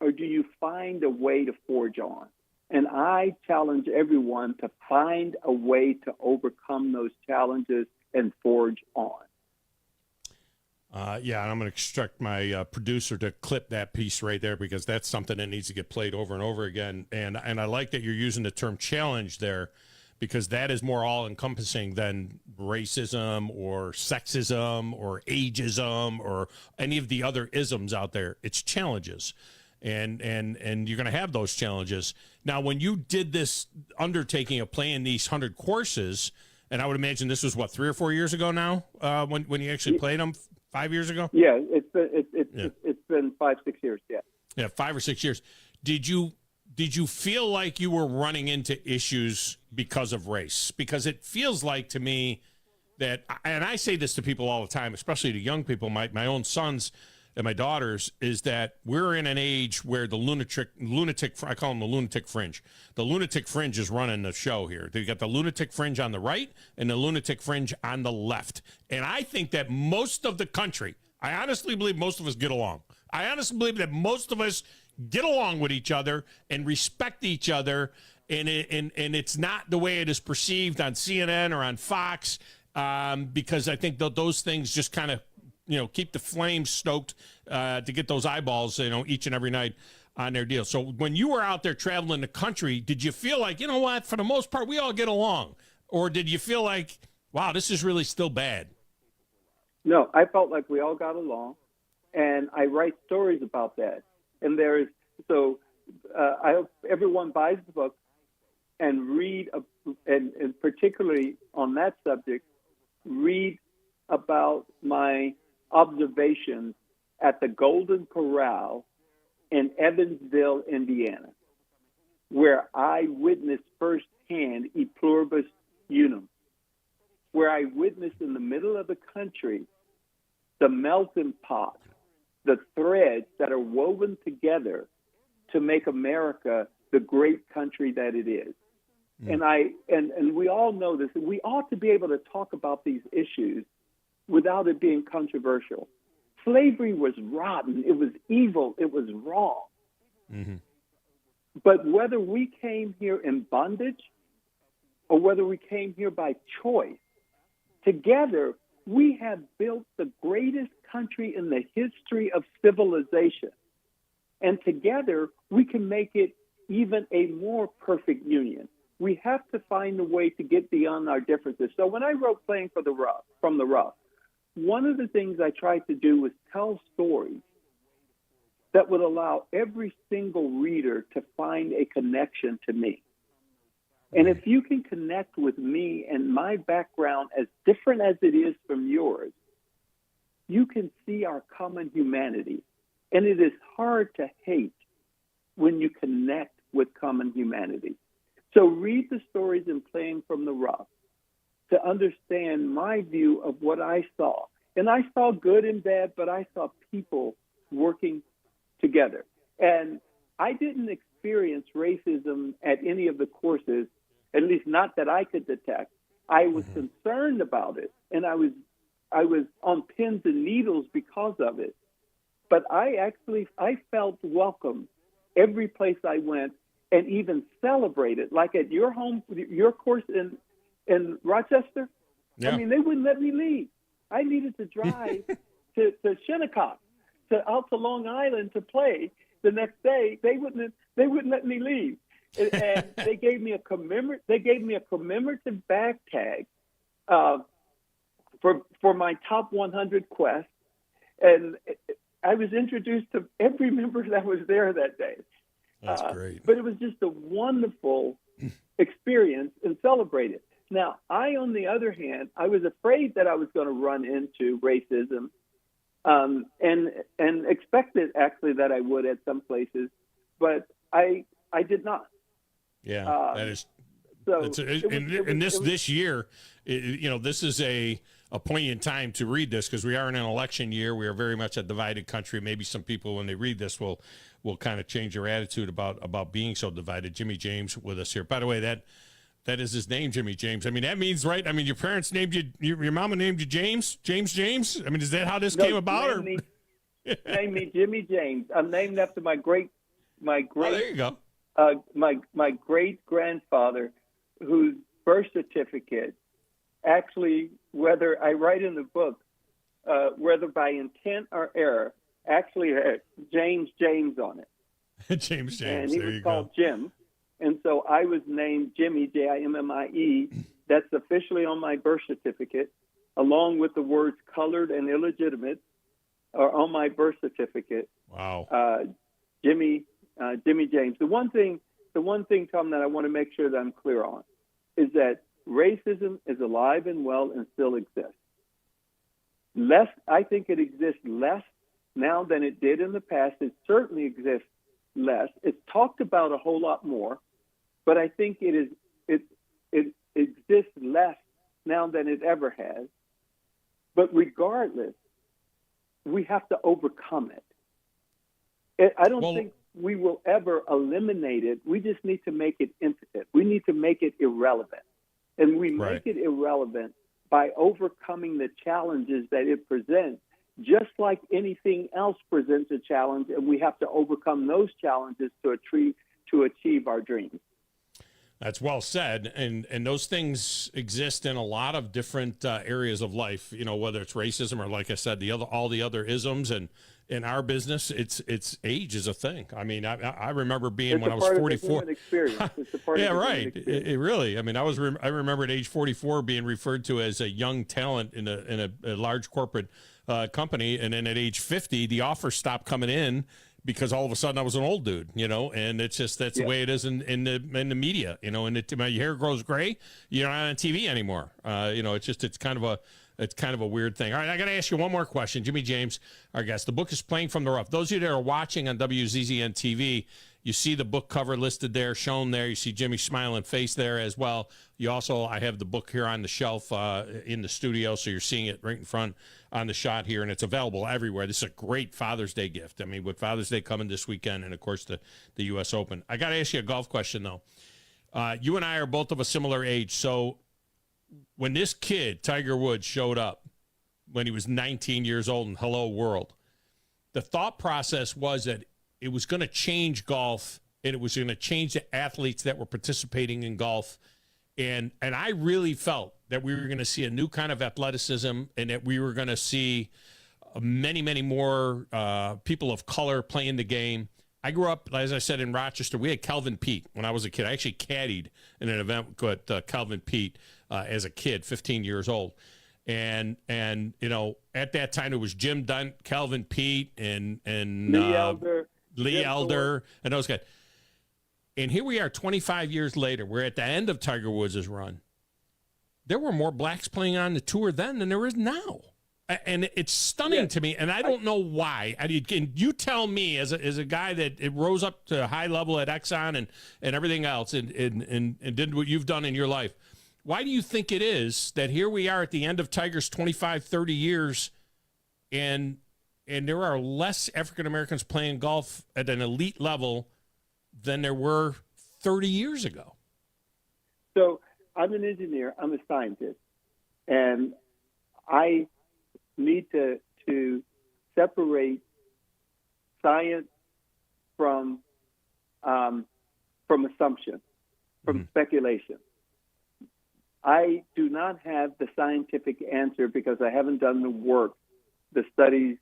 or do you find a way to forge on? And I challenge everyone to find a way to overcome those challenges and forge on. And I'm going to instruct my producer to clip that piece right there because that's something that needs to get played over and over again. And I like that you're using the term challenge there because that is more all-encompassing than racism or sexism or ageism or any of the other isms out there. It's challenges, and you're going to have those challenges. Now, when you did this undertaking of playing these 100 courses, and I would imagine this was, 3 or 4 years ago now, when you actually played them, 5 years ago? Yeah, it's been 5-6 years, yeah. Yeah, 5 or 6 years. Did you feel like you were running into issues because of race? Because it feels like to me that, and I say this to people all the time, especially to young people, my own sons and my daughters, is that we're in an age where the lunatic, I call them the lunatic fringe. The lunatic fringe is running the show here. You got the lunatic fringe on the right and the lunatic fringe on the left. And I think that most of the country, I honestly believe most of us get along. I honestly believe that most of us get along with each other and respect each other, and it's not the way it is perceived on CNN or on Fox, because I think those things just kind of, keep the flames stoked to get those eyeballs, each and every night on their deal. So when you were out there traveling the country, did you feel like, you know what, for the most part, we all get along? Or did you feel like, wow, this is really still bad? No, I felt like we all got along, and I write stories about that. And I hope everyone buys the book and read, and particularly on that subject, read about my observations at the Golden Corral in Evansville, Indiana, where I witnessed firsthand e pluribus unum, where I witnessed in the middle of the country the melting pot, the threads that are woven together to make America the great country that it is. And we all know this. We ought to be able to talk about these issues without it being controversial. Slavery was rotten. It was evil. It was wrong. Mm-hmm. But whether we came here in bondage or whether we came here by choice, together we have built the greatest country in the history of civilization. And together we can make it even a more perfect union. We have to find a way to get beyond our differences. So when I wrote Playing from the Rough, one of the things I tried to do was tell stories that would allow every single reader to find a connection to me. And if you can connect with me and my background, as different as it is from yours, you can see our common humanity. And it is hard to hate when you connect with common humanity. So read the stories in Playing from the Rough to understand my view of what I saw. And I saw good and bad, but I saw people working together. And I didn't experience racism at any of the courses, at least not that I could detect. I was concerned about it, and I was on pins and needles because of it. But I felt welcome every place I went, and even celebrated. Like at your course in Rochester, yeah. I mean, they wouldn't let me leave. I needed to drive to Shinnecock, out to Long Island to play the next day. They wouldn't let me leave. And they gave me a commemorative bag tag for my top 100 quest, and I was introduced to every member that was there that day. That's great. But it was just a wonderful experience and celebrated. Now, on the other hand, I was afraid that I was going to run into racism, and expected actually that I would at some places, but I did not. Yeah, that is. So this year, this is a poignant time to read this because we are in an election year. We are very much a divided country. Maybe some people, when they read this, will kind of change their attitude about being so divided. Jimmy James with us here. By the way, that is his name, Jimmy James. I mean, that means, right? I mean, your parents named you, your mama named you James? James? I mean, is that how this came about? Named me Jimmy James. I'm named after my great. Oh, there you go. My great grandfather, whose birth certificate, actually, whether I write in the book, whether by intent or error, actually had James on it. James. And he was called Jim. And so I was named Jimmy, Jimmie. That's officially on my birth certificate, along with the words colored and illegitimate are on my birth certificate. Wow. Jimmy James. The one thing, Tom, that I want to make sure that I'm clear on is that racism is alive and well and still exists. I think it exists less now than it did in the past. It certainly exists less. It's talked about a whole lot more, but I think it exists less now than it ever has. But regardless, we have to overcome it. I don't think we will ever eliminate it. We just need to make it impotent. We need to make it irrelevant. And we make it irrelevant by overcoming the challenges that it presents, just like anything else presents a challenge, and we have to overcome those challenges to achieve our dreams. That's well said, and those things exist in a lot of different areas of life. You know, whether it's racism or, like I said, all the other isms. And in our business, it's age is a thing. I mean, I remember being when I was 44. It's a part yeah, of the right. It really. I mean, I remember at age 44 being referred to as a young talent in a large corporate company, and then at age 50, the offers stopped coming in, because all of a sudden I was an old dude, you know, and it's just that's the way it is in the media, you know. And my hair grows gray, you're not on TV anymore. You know, it's kind of a weird thing. All right, I got to ask you one more question. Jimmy James, our guest. The book is Playing from the Rough. Those of you that are watching on WZZN TV, you see the book cover listed there, shown there. You see Jimmy's smiling face there as well. You also, I have the book here on the shelf in the studio, so you're seeing it right in front on the shot here, and it's available everywhere. This is a great Father's Day gift. I mean, with Father's Day coming this weekend, and of course the U.S. Open. I got to ask you a golf question though. You and I are both of a similar age, so when this kid Tiger Woods showed up when he was 19 years old in Hello World, the thought process was that it was going to change golf, and it was going to change the athletes that were participating in golf. And I really felt that we were going to see a new kind of athleticism, and that we were going to see many, many more people of color playing the game. I grew up, as I said, in Rochester. We had Calvin Pete when I was a kid. I actually caddied in an event with Calvin Pete as a kid, 15 years old. And you know, at that time it was Jim Dunt, Calvin Pete, and Lee Elder, and those guys. And here we are 25 years later. We're at the end of Tiger Woods' run. There were more blacks playing on the tour then than there is now. And it's stunning to me, and I don't know why. Can you tell me, as a guy that it rose up to a high level at Exxon and everything else and did what you've done in your life, why do you think it is that here we are at the end of Tiger's 25, 30 years, and there are less African-Americans playing golf at an elite level than there were 30 years ago? So I'm an engineer, I'm a scientist, and I need to separate science from assumption, from speculation. I do not have the scientific answer because I haven't done the work, the studies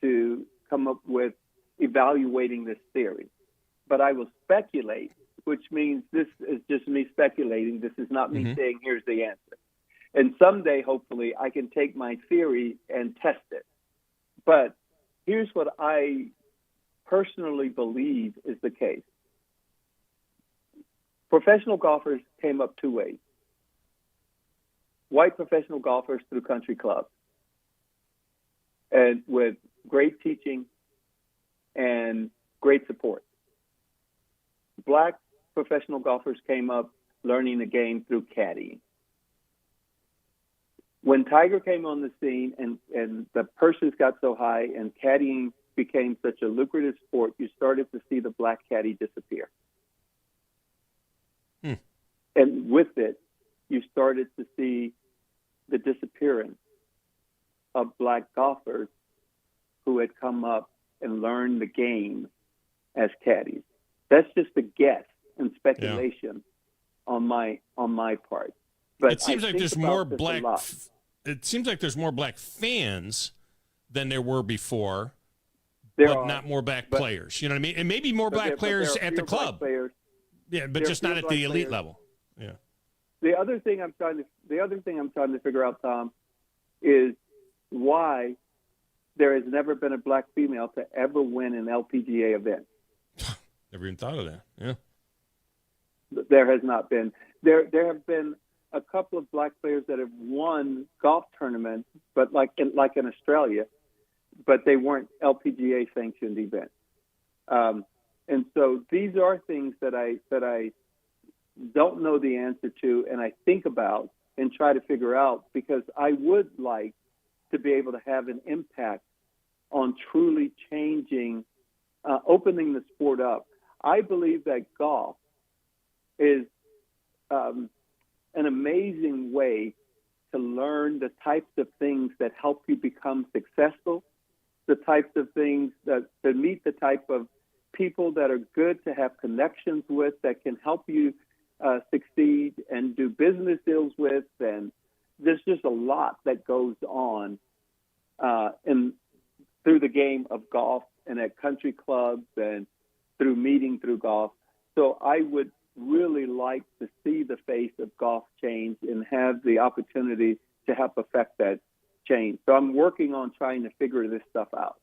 to come up with evaluating this theory. But I will speculate, which means this is just me speculating. This is not me saying here's the answer. And someday, hopefully, I can take my theory and test it. But here's what I personally believe is the case. Professional golfers came up two ways. White professional golfers through country clubs, and with great teaching and great support. Black professional golfers came up learning the game through caddying. When Tiger came on the scene and the purses got so high and caddying became such a lucrative sport, you started to see the black caddy disappear. And with it, you started to see the disappearance of black golfers who had come up and learned the game as caddies. That's just a guess and speculation on my part. But it seems like there's more black. It seems like there's more black fans than there were before, but not more black players. You know what I mean? And maybe more black players at the club. Yeah, but just not at the elite level. Yeah. The other thing I'm trying to figure out, Tom, is why there has never been a black female to ever win an LPGA event. Never even thought of that. Yeah. There has not been. There have been a couple of black players that have won golf tournaments, but like in Australia, but they weren't LPGA sanctioned events. And so these are things that I don't know the answer to, and I think about and try to figure out, because I would like to be able to have an impact on truly changing, opening the sport up. I believe that golf is an amazing way to learn the types of things that help you become successful, the types of things that meet the type of people that are good to have connections with, that can help you succeed and do business deals with. And there's just a lot that goes on through the game of golf and at country clubs and through golf. So I would really like to see the face of golf change and have the opportunity to help affect that change. So I'm working on trying to figure this stuff out.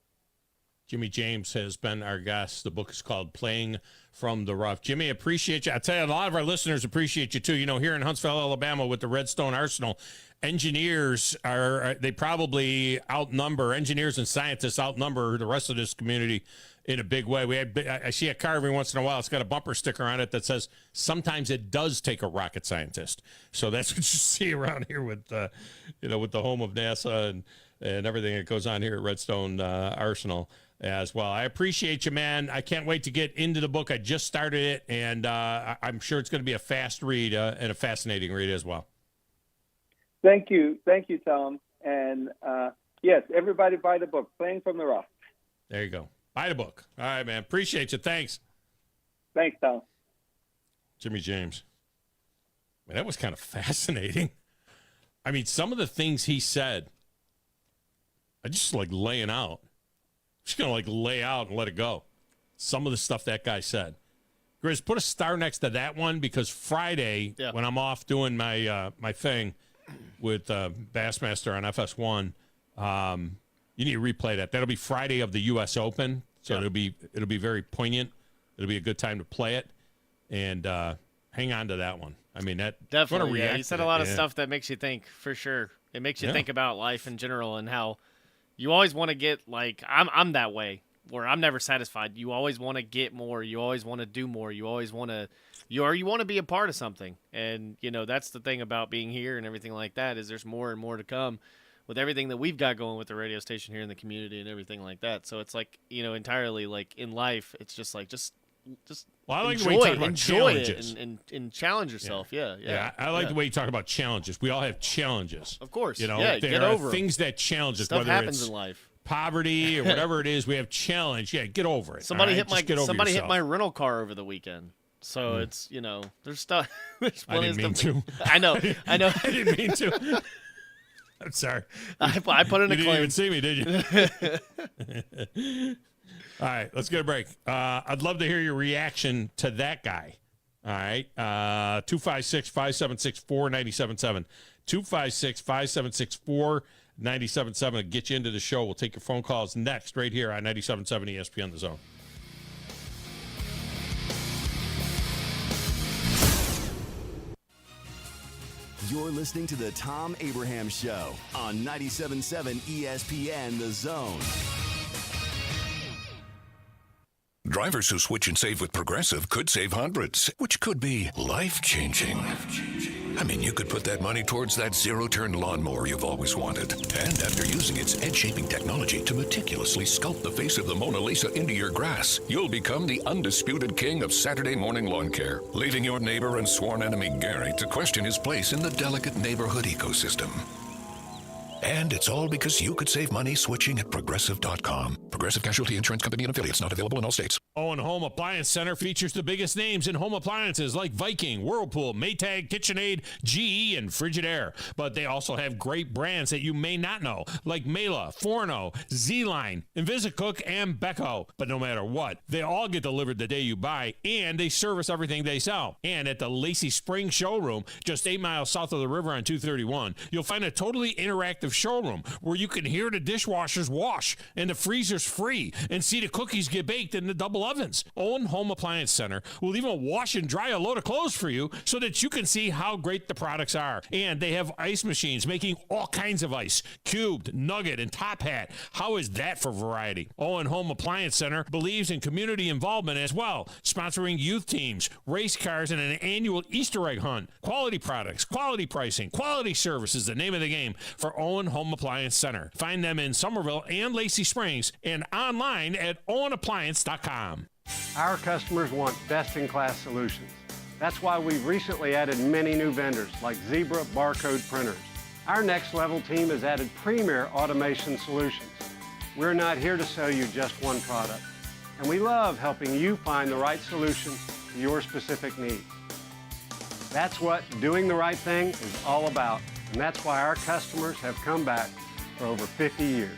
Jimmy James has been our guest. The book is called Playing from the Rough. Jimmy, appreciate you. I tell you, a lot of our listeners appreciate you too. You know, here in Huntsville, Alabama, with the Redstone Arsenal, engineers they probably outnumber, engineers and scientists outnumber the rest of this community in a big way. I see a car every once in a while. It's got a bumper sticker on it that says, sometimes it does take a rocket scientist. So that's what you see around here with the home of NASA and everything that goes on here at Redstone Arsenal as well. I appreciate you, man. I can't wait to get into the book. I just started it, and I'm sure it's going to be a fast read and a fascinating read as well. Thank you, Tom. And yes, everybody buy the book, Playing from the Rough. There you go. Buy the book. All right, man. Appreciate you. Thanks. Thanks, Tom. Jimmy James. Man, that was kind of fascinating. I mean, some of the things he said, I just laying out. Just going to lay out and let it go. Some of the stuff that guy said. Grizz, put a star next to that one, because Friday, when I'm off doing my my thing with Bassmaster on FS1, you need to replay that. That'll be Friday of the U.S. Open, so it'll be very poignant. It'll be a good time to play it, and hang on to that one. I mean, that definitely. Yeah, you said a lot of stuff that makes you think, for sure. It makes you think about life in general and how you always want to get, I'm that way, where I'm never satisfied. You always want to get more. You always want to do more. You always want to, you want to be a part of something. And, that's the thing about being here and everything like that, is there's more and more to come with everything that we've got going with the radio station here in the community and everything like that. So it's entirely in life, it's just well, I like enjoy, the way you talk about enjoy challenges. it and challenge yourself. Yeah. I like the way you talk about challenges. We all have challenges. Of course. There get are over things that challenge us. Stuff whether happens it's in life. Poverty or whatever it is, we have challenge. Yeah, get over it. Somebody hit my rental car over the weekend. So it's, there's stuff. There's I didn't mean to. I know. I didn't mean to. I'm sorry. I put in a claim. You didn't even see me, did you? All right, let's get a break. I'd love to hear your reaction to that guy. All right, 256-576-4977. 256-576-4977 will get you into the show. We'll take your phone calls next, right here on 97.7 ESPN The Zone. You're listening to the Thom Abraham Show on 97.7 ESPN The Zone. Drivers who switch and save with Progressive could save hundreds, which could be life-changing. I mean, you could put that money towards that zero-turn lawnmower you've always wanted. And after using its edge-shaping technology to meticulously sculpt the face of the Mona Lisa into your grass, you'll become the undisputed king of Saturday morning lawn care, leaving your neighbor and sworn enemy Gary to question his place in the delicate neighborhood ecosystem. And it's all because you could save money switching at Progressive.com. Progressive Casualty Insurance Company and Affiliates, not available in all states. Owen Home Appliance Center features the biggest names in home appliances like Viking, Whirlpool, Maytag, KitchenAid, GE, and Frigidaire. But they also have great brands that you may not know, like Mela, Forno, Z-Line, Invisicook, and Beko. But no matter what, they all get delivered the day you buy, and they service everything they sell. And at the Lacey Springs showroom, just 8 miles south of the river on 231, you'll find a totally interactive showroom where you can hear the dishwashers wash and the freezer's free and see the cookies get baked in the double ovens. Owen Home Appliance Center will even wash and dry a load of clothes for you so that you can see how great the products are. And they have ice machines making all kinds of ice, cubed, nugget, and top hat. How is that for variety? Owen Home Appliance Center believes in community involvement as well, sponsoring youth teams, race cars, and an annual Easter egg hunt. Quality products, quality pricing, quality service is the name of the game for Owen Home Appliance Center. Find them in Somerville and Lacey Springs and online at owenappliance.com. Our customers want best-in-class solutions. That's why we've recently added many new vendors like Zebra barcode printers. Our next level team has added premier automation solutions. We're not here to sell you just one product, and we love helping you find the right solution to your specific needs. That's what doing the right thing is all about, and that's why our customers have come back for over 50 years.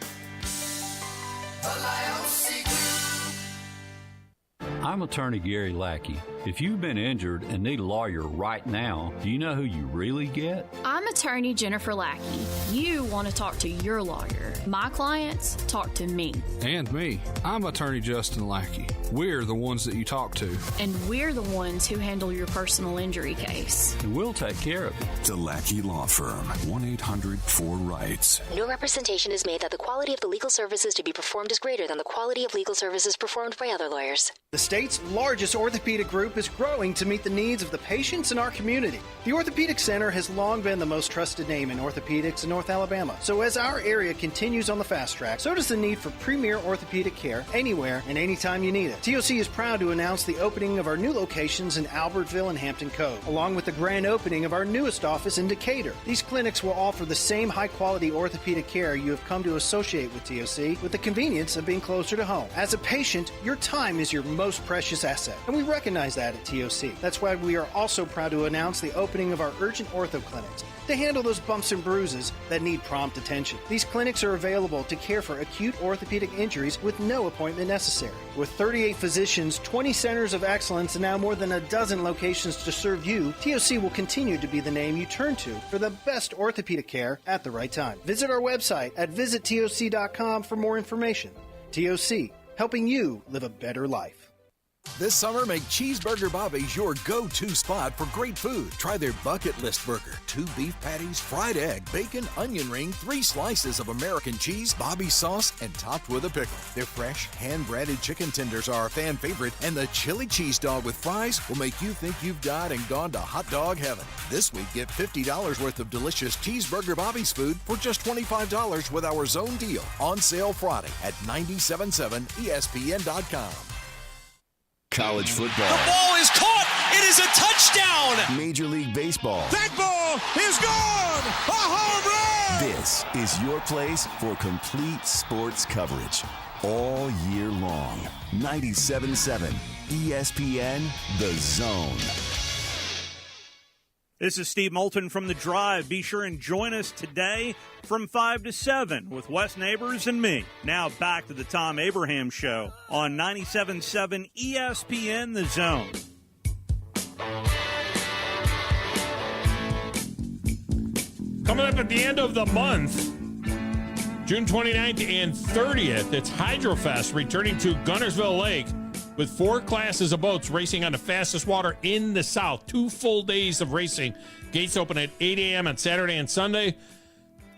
I'm attorney Gary Lackey. If you've been injured and need a lawyer right now, do you know who you really get? I'm attorney Jennifer Lackey. You want to talk to your lawyer. My clients talk to me. And me. I'm attorney Justin Lackey. We're the ones that you talk to. And we're the ones who handle your personal injury case. And we'll take care of it. The Lackey Law Firm. 1-800-4RIGHTS. No representation is made that the quality of the legal services to be performed is greater than the quality of legal services performed by other lawyers. The state's largest orthopedic group is growing to meet the needs of the patients in our community. The Orthopedic Center has long been the most trusted name in orthopedics in North Alabama. So as our area continues on the fast track, so does the need for premier orthopedic care anywhere and anytime you need it. TOC is proud to announce the opening of our new locations in Albertville and Hampton Cove, along with the grand opening of our newest office in Decatur. These clinics will offer the same high-quality orthopedic care you have come to associate with TOC, with the convenience of being closer to home. As a patient, your time is your most precious asset, and we recognize that at TOC. That's why we are also proud to announce the opening of our urgent ortho clinics to handle those bumps and bruises that need prompt attention. These clinics are available to care for acute orthopedic injuries with no appointment necessary. With 38 physicians, 20 centers of excellence, and now more than a dozen locations to serve you, TOC will continue to be the name you turn to for the best orthopedic care at the right time. Visit our website at visittoc.com for more information. TOC, helping you live a better life. This summer, make Cheeseburger Bobby's your go-to spot for great food. Try their bucket list burger, 2 beef patties, fried egg, bacon, onion ring, 3 slices of American cheese, Bobby's sauce, and topped with a pickle. Their fresh, hand-breaded chicken tenders are a fan favorite, and the chili cheese dog with fries will make you think you've died and gone to hot dog heaven. This week, get $50 worth of delicious Cheeseburger Bobby's food for just $25 with our zone deal. On sale Friday at 97.7ESPN.com. College football. The ball is caught. It is a touchdown. Major League Baseball. That ball is gone. A home run. This is your place for complete sports coverage all year long. 97.7 ESPN, The Zone. This is Steve Moulton from The Drive. Be sure and join us today from 5 to 7 with Wes Neighbors and me. Now back to the Tom Abraham Show on 97.7 ESPN, The Zone. Coming up at the end of the month, June 29th and 30th, it's HydroFest returning to Guntersville Lake with 4 classes of boats racing on the fastest water in the South. 2 full days of racing. Gates open at 8 a.m. on Saturday and Sunday.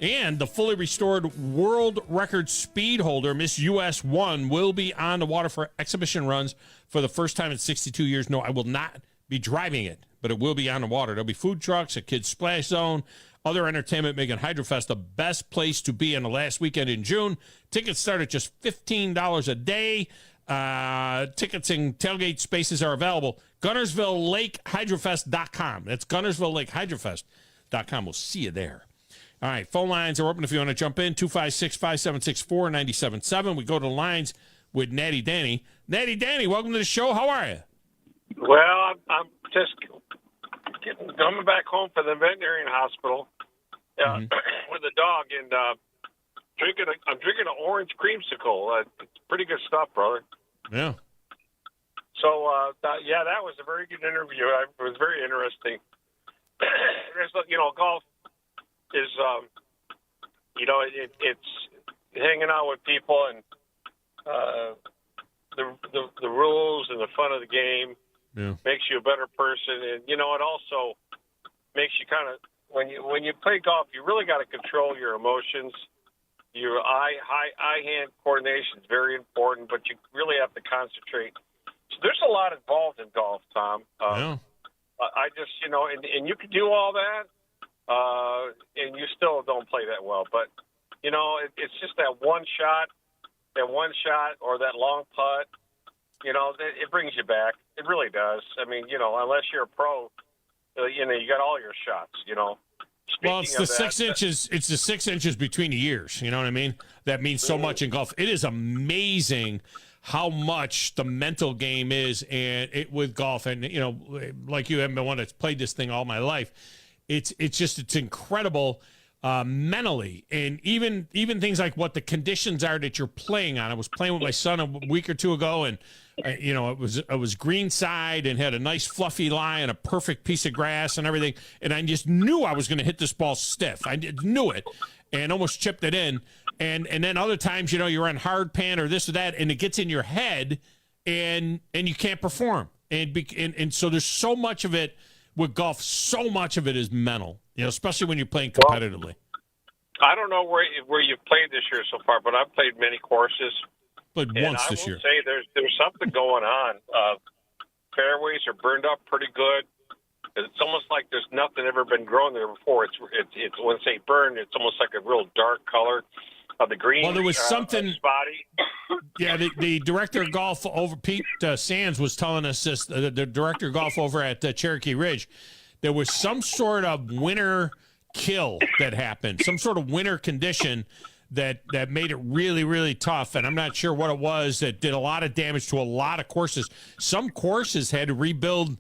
And the fully restored world record speed holder, Miss US 1, will be on the water for exhibition runs for the first time in 62 years. No, I will not be driving it, but it will be on the water. There'll be food trucks, a kids' splash zone, other entertainment, making HydroFest the best place to be on the last weekend in June. Tickets start at just $15 a day. Tickets and tailgate spaces are available. GuntersvilleLakeHydroFest.com. That's GuntersvilleLakeHydroFest.com. We'll see you there. All right, phone lines are open if you want to jump in. 256-5764-977. We go to the lines with Natty Danny. Natty Danny, welcome to the show. How are you? Well, I'm just coming back home from the veterinarian hospital with a dog, and I'm drinking an orange creamsicle. It's pretty good stuff, brother. Yeah. So, that was a very good interview. It was very interesting. Golf is, it's hanging out with people and the rules and the fun of the game makes you a better person. And, it also makes you kind of, when you play golf, you really got to control your emotions. Your eye-hand coordination is very important, but you really have to concentrate. So there's a lot involved in golf, Tom. I just, and you can do all that, and you still don't play that well. But, it's just that one shot or that long putt, it brings you back. It really does. I mean, unless you're a pro, you got all your shots, Well, it's the 6 inches. It's the 6 inches between the ears. You know what I mean? That means so much in golf. It is amazing how much the mental game is, and with golf, and like you haven't been one that's played this thing all my life. It's incredible mentally, and even things like what the conditions are that you're playing on. I was playing with my son a week or two ago, and it was greenside and had a nice fluffy lie and a perfect piece of grass and everything, and I just knew I was going to hit this ball stiff. I knew it, and almost chipped it in. And then other times, you're on hard pan or this or that, and it gets in your head, and you can't perform. And so there's so much of it with golf. So much of it is mental, especially when you're playing competitively. I don't know where you've played this year so far, but I've played many courses. Played once this year. I will say there's something going on. Fairways are burned up pretty good. It's almost like there's nothing ever been grown there before. It's when I say burned, it's almost like a real dark color. The green. Well, there was something spotty. Yeah, the director of golf over Pete Sands was telling us this. The director of golf over at Cherokee Ridge, there was some sort of winter kill that happened, some sort of winter condition that made it really, really tough. And I'm not sure what it was that did a lot of damage to a lot of courses. Some courses had to rebuild.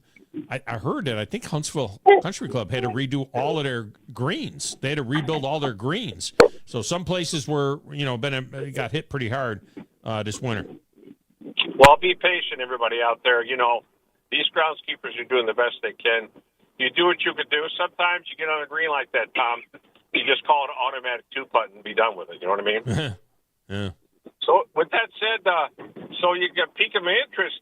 I heard that. I think Huntsville Country Club had to redo all of their greens. They had to rebuild all their greens. So some places were, got hit pretty hard this winter. Well, be patient, everybody out there. These groundskeepers are doing the best they can. You do what you can do. Sometimes you get on a green like that, Tom. You just call it an automatic two-putt and be done with it. You know what I mean? Yeah. So with that said, so you got piquing my interest.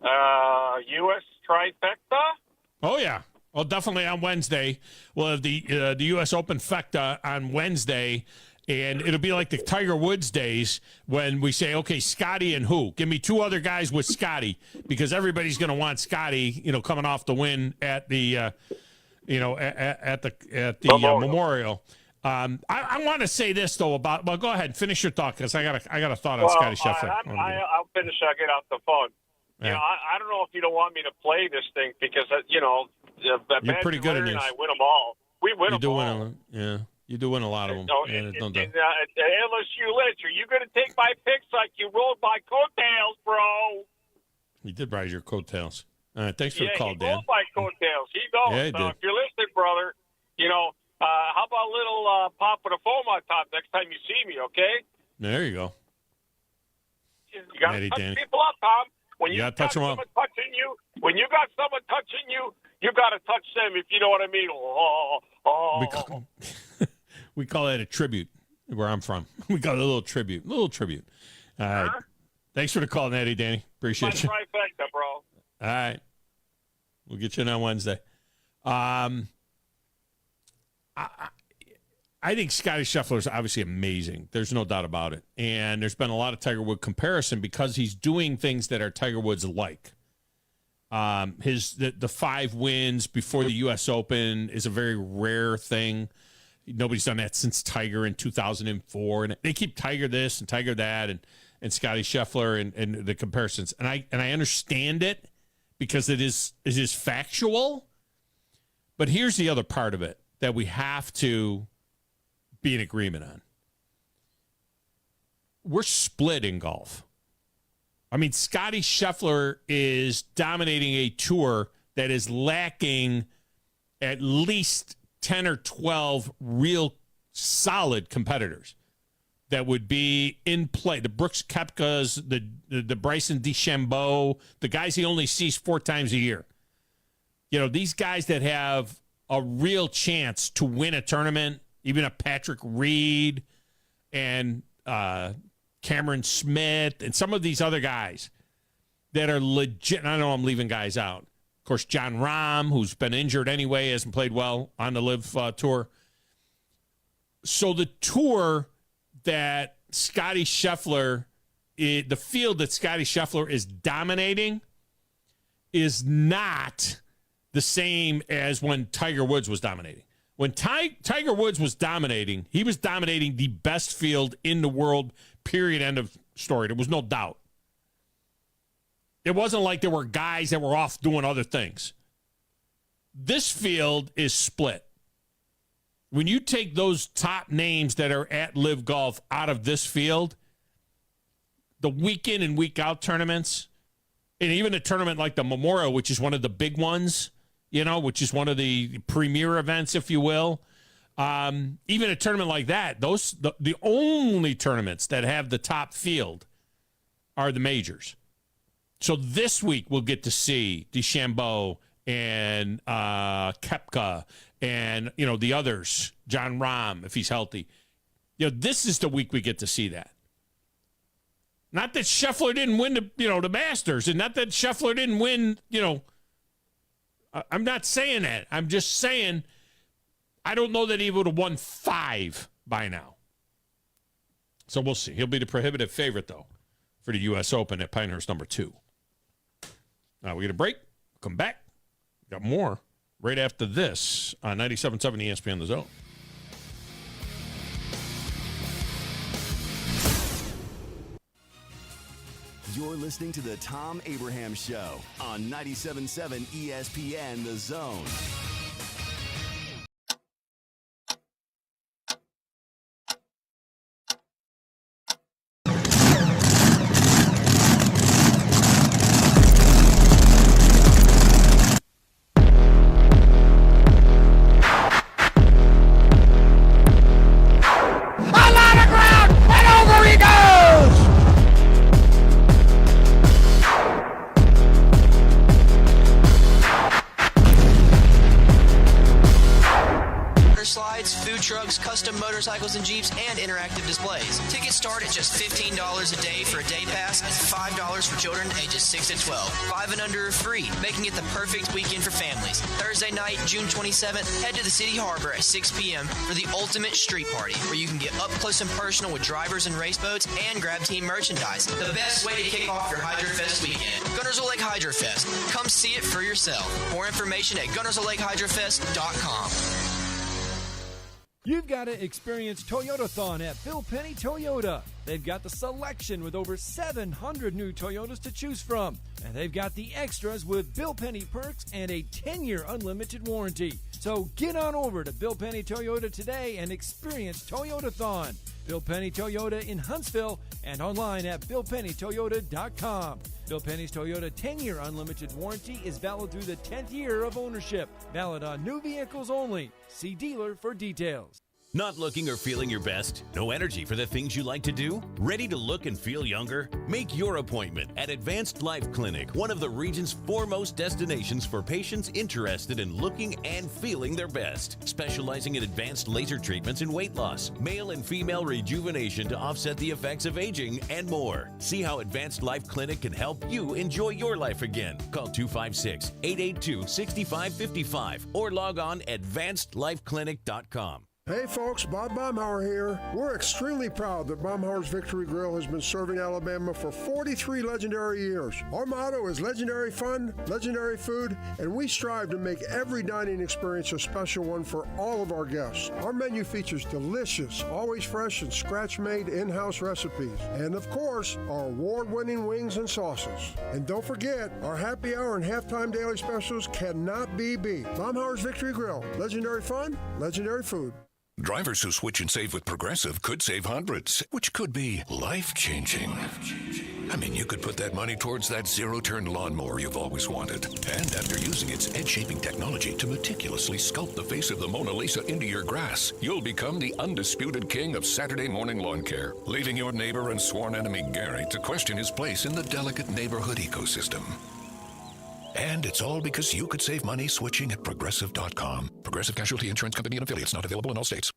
U.S. trifecta? Oh, yeah. Well, definitely on Wednesday. We'll have the U.S. Open Fecta on Wednesday, and it'll be like the Tiger Woods days when we say, okay, Scotty and who? Give me two other guys with Scotty, because everybody's going to want Scotty, coming off the win at the, at the Memorial. I want to say this though about. Well, go ahead, finish your thought, because I got a thought on Scotty Scheffler. I'll finish. I'll get off the phone. Yeah. I don't know if you don't want me to play this thing because you're pretty good at this. I win them all. We win them all. You do win a lot of them. LSU Litch, are you going to take my picks like you rolled my coattails, bro? You did ride your coattails. All right, thanks for the call, Dan. He rolled my coattails. He knows. Yeah, he did. If you're listening, brother, how about a little pop of the foam on top next time you see me, okay? There you go. You got to touch people up, Tom. When you got someone touching you, you got to touch them, if you know what I mean. We call that a tribute where I'm from. We call it a little tribute. All right. Thanks for the call, Natty Danny. Appreciate you. Trifecta, bro. All right. We'll get you in on Wednesday. I think Scotty Scheffler is obviously amazing. There's no doubt about it. And there's been a lot of Tiger Woods comparison because he's doing things that are Tiger Woods like. The 5 wins before the U.S. Open is a very rare thing. Nobody's done that since Tiger in 2004. And they keep Tiger this and Tiger that and Scotty Scheffler and the comparisons. And I understand it because it is factual. But here's the other part of it that we have to be in agreement on. We're split in golf. I mean, Scotty Scheffler is dominating a tour that is lacking at least 10 or 12 real solid competitors that would be in play. The Brooks Koepkas, the Bryson DeChambeau, the guys he only sees 4 times a year. You know, these guys that have a real chance to win a tournament, even a Patrick Reed and Cameron Smith and some of these other guys that are legit. I know I'm leaving guys out. Of course, John Rahm, who's been injured anyway, hasn't played well on the LIV Tour. So the tour that Scotty Scheffler, the field that Scotty Scheffler is dominating is not the same as when Tiger Woods was dominating. When Tiger Woods was dominating, he was dominating the best field in the world, period, end of story. There was no doubt. It wasn't like there were guys that were off doing other things. This field is split. When you take those top names that are at LIV Golf out of this field, the week in and week out tournaments, and even a tournament like the Memorial, which is one of the big ones, you know, which is one of the premier events, if you will. Even a tournament like that, the only tournaments that have the top field are the majors. So this week we'll get to see DeChambeau and Koepka and, you know, the others, John Rahm, if he's healthy. You know, this is the week we get to see that. Not that Scheffler didn't win the Masters, and not that Scheffler didn't win, you know. I'm not saying that. I'm just saying I don't know that he would have won 5 by now. So we'll see. He'll be the prohibitive favorite, though, for the U.S. Open at Pinehurst number 2. We get a break. Come back. Got more right after this on 97.7 ESPN The Zone. You're listening to the Thom Abraham Show on 97.7 ESPN The Zone. Custom motorcycles and Jeeps, and interactive displays. Tickets start at just $15 a day for a day pass and $5 for children ages 6 to 12. 5 and under are free, making it the perfect weekend for families. Thursday night, June 27th, head to the City Harbor at 6 p.m. for the ultimate street party, where you can get up close and personal with drivers and race boats and grab team merchandise. The best way to kick off your HydroFest weekend. Guntersville Lake HydroFest. Come see it for yourself. More information at GuntersvilleLakeHydroFest.com. You've got to experience Toyotathon at Bill Penny Toyota. They've got the selection with over 700 new Toyotas to choose from. And they've got the extras with Bill Penny perks and a 10-year unlimited warranty. So get on over to Bill Penny Toyota today and experience Toyotathon. Bill Penny Toyota in Huntsville and online at BillPennyToyota.com. Bill Penny's Toyota 10-year unlimited warranty is valid through the 10th year of ownership. Valid on new vehicles only. See dealer for details. Not looking or feeling your best? No energy for the things you like to do? Ready to look and feel younger? Make your appointment at Advanced Life Clinic, one of the region's foremost destinations for patients interested in looking and feeling their best. Specializing in advanced laser treatments and weight loss, male and female rejuvenation to offset the effects of aging, and more. See how Advanced Life Clinic can help you enjoy your life again. Call 256-882-6555 or log on advancedlifeclinic.com. Hey folks, Bob Baumhauer here. We're extremely proud that Baumhauer's Victory Grill has been serving Alabama for 43 legendary years. Our motto is legendary fun, legendary food, and we strive to make every dining experience a special one for all of our guests. Our menu features delicious, always fresh and scratch-made in-house recipes. And of course, our award-winning wings and sauces. And don't forget, our happy hour and halftime daily specials cannot be beat. Baumhauer's Victory Grill, legendary fun, legendary food. Drivers who switch and save with Progressive could save hundreds, which could be life-changing. I mean, you could put that money towards that zero-turn lawnmower you've always wanted. And after using its edge-shaping technology to meticulously sculpt the face of the Mona Lisa into your grass, you'll become the undisputed king of Saturday morning lawn care, leaving your neighbor and sworn enemy Gary to question his place in the delicate neighborhood ecosystem. And it's all because you could save money switching at Progressive.com. Progressive Casualty Insurance Company and affiliates, not available in all states.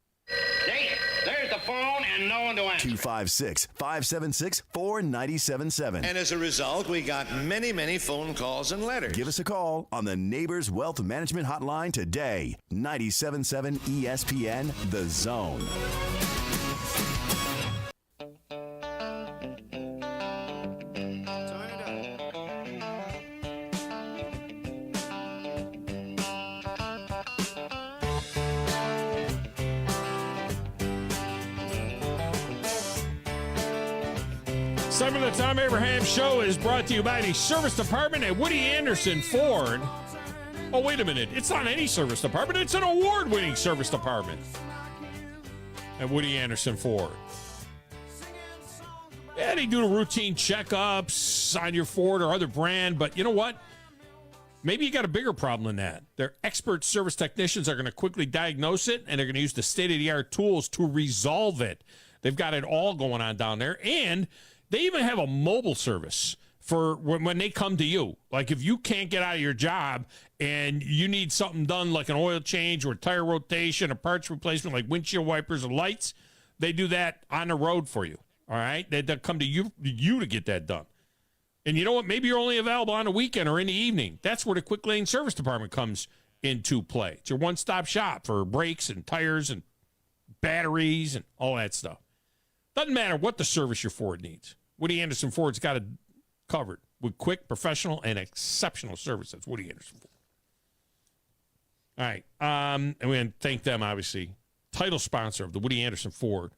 There's the phone and no one to answer. 256-576-4977. And as a result, we got many, many phone calls and letters. Give us a call on the Neighbors Wealth Management Hotline today. 97.7 ESPN, The Zone. Time of the Tom Abraham Show is brought to you by the service department at Woody Anderson Ford. Oh, wait a minute. It's not any service department. It's an award-winning service department at Woody Anderson Ford. Yeah, they do the routine checkups on your Ford or other brand, but you know what? Maybe you got a bigger problem than that. Their expert service technicians are going to quickly diagnose it, and they're going to use the state-of-the-art tools to resolve it. They've got it all going on down there, and they even have a mobile service for when they come to you. Like if you can't get out of your job and you need something done like an oil change or a tire rotation, a parts replacement like windshield wipers or lights, they do that on the road for you. All right? They'll come to you to get that done. And you know what? Maybe you're only available on the weekend or in the evening. That's where the Quick Lane Service Department comes into play. It's your one-stop shop for brakes and tires and batteries and all that stuff. Doesn't matter what the service your Ford needs. Woody Anderson Ford's got it covered with quick, professional, and exceptional service. That's Woody Anderson Ford. All right. And we want to thank them, obviously. Title sponsor of the Woody Anderson Ford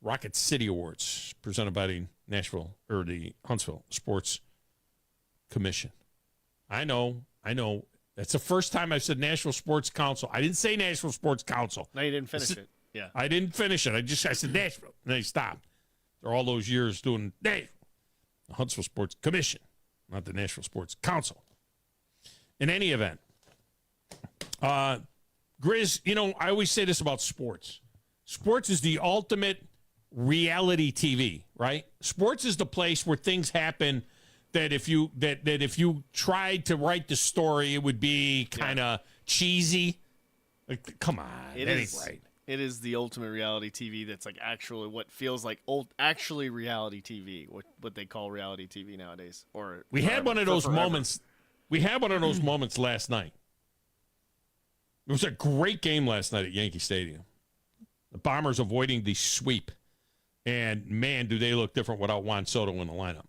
Rocket City Awards, presented by the the Huntsville Sports Commission. I know. That's the first time I've said National Sports Council. I didn't say National Sports Council. No, you didn't finish it. Yeah. I didn't finish it. I said Nashville, and I stopped. They're all those years doing the Huntsville Sports Commission, not the National Sports Council. In any event, Grizz, I always say this about sports. Sports is the ultimate reality TV, right? Sports is the place where things happen that if you tried to write the story, it would be kind of cheesy. Like, come on, it ain't right. It is the ultimate reality TV that's like actually what feels like actually reality TV, what they call reality TV nowadays. Or we had one of those moments. We had one of those moments last night. It was a great game last night at Yankee Stadium. The Bombers avoiding the sweep. And, man, do they look different without Juan Soto in the lineup.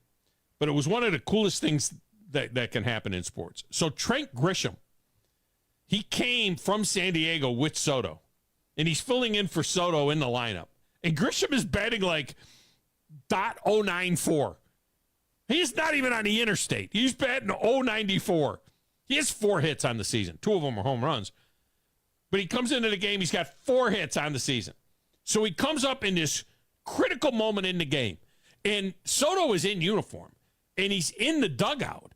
But it was one of the coolest things that can happen in sports. So Trent Grisham, he came from San Diego with Soto. And he's filling in for Soto in the lineup. And Grisham is batting like .094. He's not even on the interstate. He's batting .094. He has 4 hits on the season. 2 of them are home runs. But he comes into the game, he's got 4 hits on the season. So he comes up in this critical moment in the game. And Soto is in uniform. And he's in the dugout.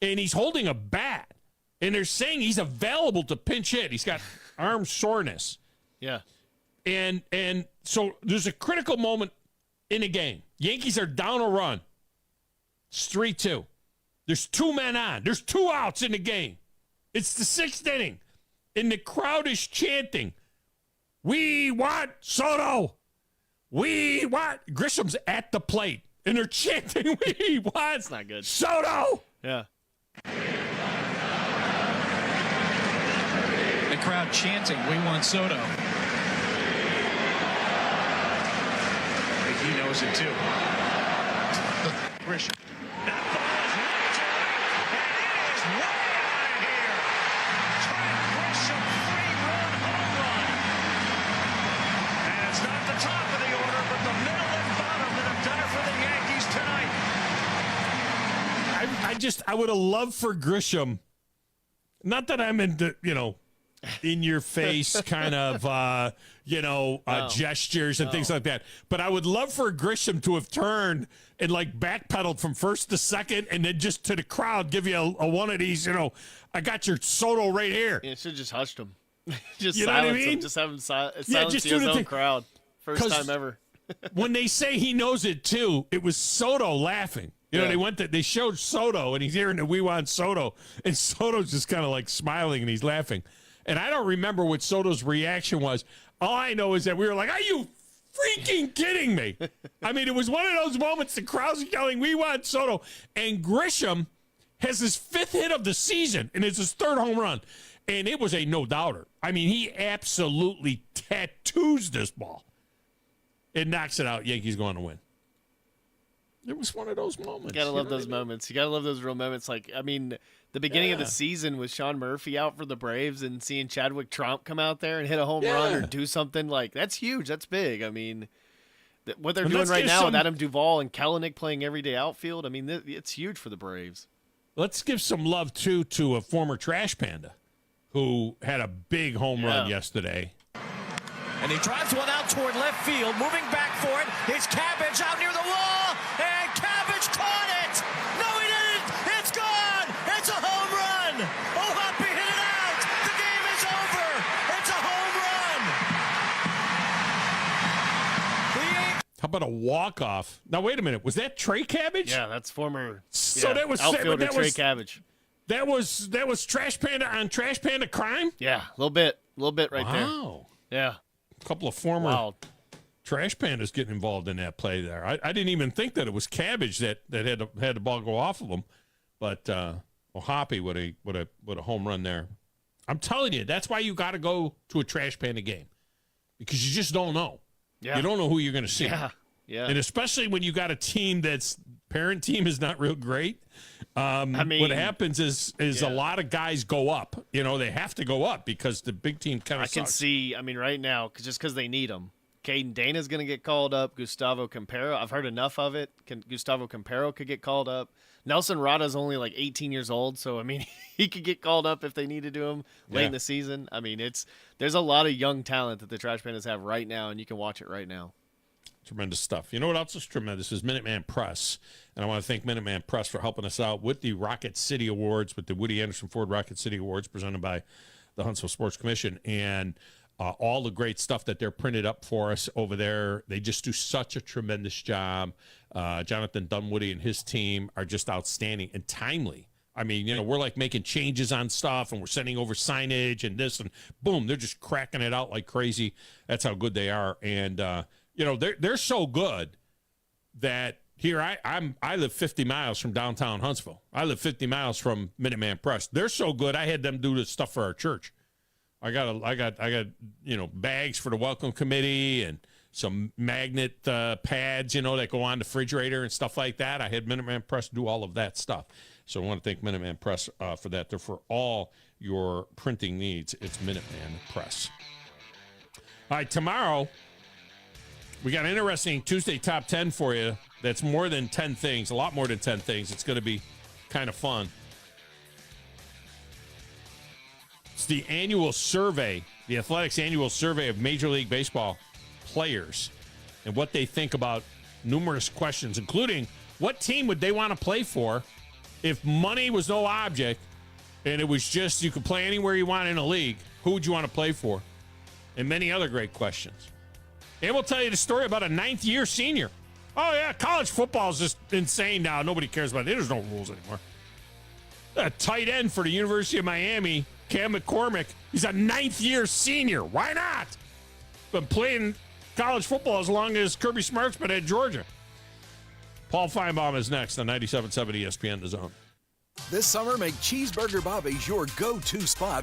And he's holding a bat. And they're saying he's available to pinch hit. He's got arm soreness. Yeah. And so there's a critical moment in the game. Yankees are down a run. It's 3-2. There's 2 men on. There's 2 outs in the game. It's the 6th inning. And the crowd is chanting, "We want Soto. We want." Grisham's at the plate. And they're chanting, "We want That's not good. Soto." Yeah. The crowd chanting, "We want Soto." He knows it too. Grisham. That ball is way to right, and it is way out of here. Trent Grisham, 3-run home run. And it's not the top of the order, but the middle and bottom that have done it for the Yankees tonight. I would have loved for Grisham, not that I'm into, in-your-face kind of, gestures and things like that. But I would love for Grisham to have turned and, backpedaled from first to second and then just to the crowd give you a one of these, I got your Soto right here. Yeah, should have just hushed him. Just you know silence what I mean? him. Just have him silence just his own crowd. First time ever. When they say he knows it, too, it was Soto laughing. They showed Soto, and he's hearing the "We Want Soto," and Soto's just kind of smiling, and he's laughing. And I don't remember what Soto's reaction was. All I know is that we were like, "Are you freaking kidding me?" I mean, it was one of those moments the crowd's yelling, "We want Soto," and Grisham has his 5th hit of the season, and it's his 3rd home run, and it was a no-doubter. I mean, he absolutely tattoos this ball. It knocks it out. Yankees going to win. It was one of those moments. You gotta love those moments. You gotta love those real moments. The beginning of the season with Sean Murphy out for the Braves and seeing Chadwick Tromp come out there and hit a home run or do something that's huge. That's big. I mean, what they're doing right now with Adam Duvall and Kelenic playing everyday outfield, I mean, it's huge for the Braves. Let's give some love, too, to a former Trash Panda who had a big home run yesterday. And he drives one out toward left field, moving back for it. It's Cabbage out near the wall, and Cabbage caught it. No, he didn't. It's gone. It's a home run. Oh, Hoppy hit it out. The game is over. It's a home run. How about a walk-off? Now, wait a minute. Was that Trey Cabbage? Yeah, that's former outfielder Trey Cabbage. That was Trash Panda on Trash Panda crime? Yeah, a little bit right there. Wow. Yeah. A couple of former Trash Pandas getting involved in that play there. I didn't even think that it was Cabbage that had the ball go off of him, but Hoppy with a home run there. I'm telling you, that's why you got to go to a Trash Panda game, because you just don't know. Yeah. You don't know who you're going to see. Yeah. And especially when you got a team that's parent team is not real great. What happens is a lot of guys go up. They have to go up because the big team kind of sucks. I can see, right now, just because they need them. Caden Dana's going to get called up. Gustavo Campero, I've heard enough of it. Gustavo Campero could get called up. Nelson Rada's only 18 years old, so, he could get called up if they needed to him late in the season. There's a lot of young talent that the Trash Pandas have right now, and you can watch it right now. Tremendous stuff. You know what else is tremendous is Minuteman Press. And I want to thank Minuteman Press for helping us out with the Rocket City Awards, with the Woody Anderson Ford Rocket City Awards presented by the Huntsville Sports Commission. And all the great stuff that they're printed up for us over there. They just do such a tremendous job. Jonathan Dunwoody and his team are just outstanding and timely. We're making changes on stuff and we're sending over signage and this and boom, they're just cracking it out like crazy. That's how good they are. And, they're so good that here I live 50 miles from downtown Huntsville. I live 50 miles from Minuteman Press. They're so good. I had them do this stuff for our church. I got bags for the welcome committee and some magnet pads, that go on the refrigerator and stuff like that. I had Minuteman Press do all of that stuff. So I want to thank Minuteman Press for that. They're for all your printing needs. It's Minuteman Press. All right, tomorrow we got an interesting Tuesday top 10 for you. That's more than 10 things, a lot more than 10 things. It's going to be kind of fun. It's the annual survey, the Athletics annual survey of Major League Baseball players and what they think about numerous questions, including what team would they want to play for if money was no object and it was just you could play anywhere you want in a league. Who would you want to play for? And many other great questions. And we'll tell you the story about a 9th-year senior. Oh, yeah, college football is just insane now. Nobody cares about it. There's no rules anymore. A tight end for the University of Miami, Cam McCormick, he's a 9th-year senior. Why not? Been playing college football as long as Kirby Smart's been at Georgia. Paul Feinbaum is next on 97.7 ESPN The Zone. This summer, make Cheeseburger Bobby's your go-to spot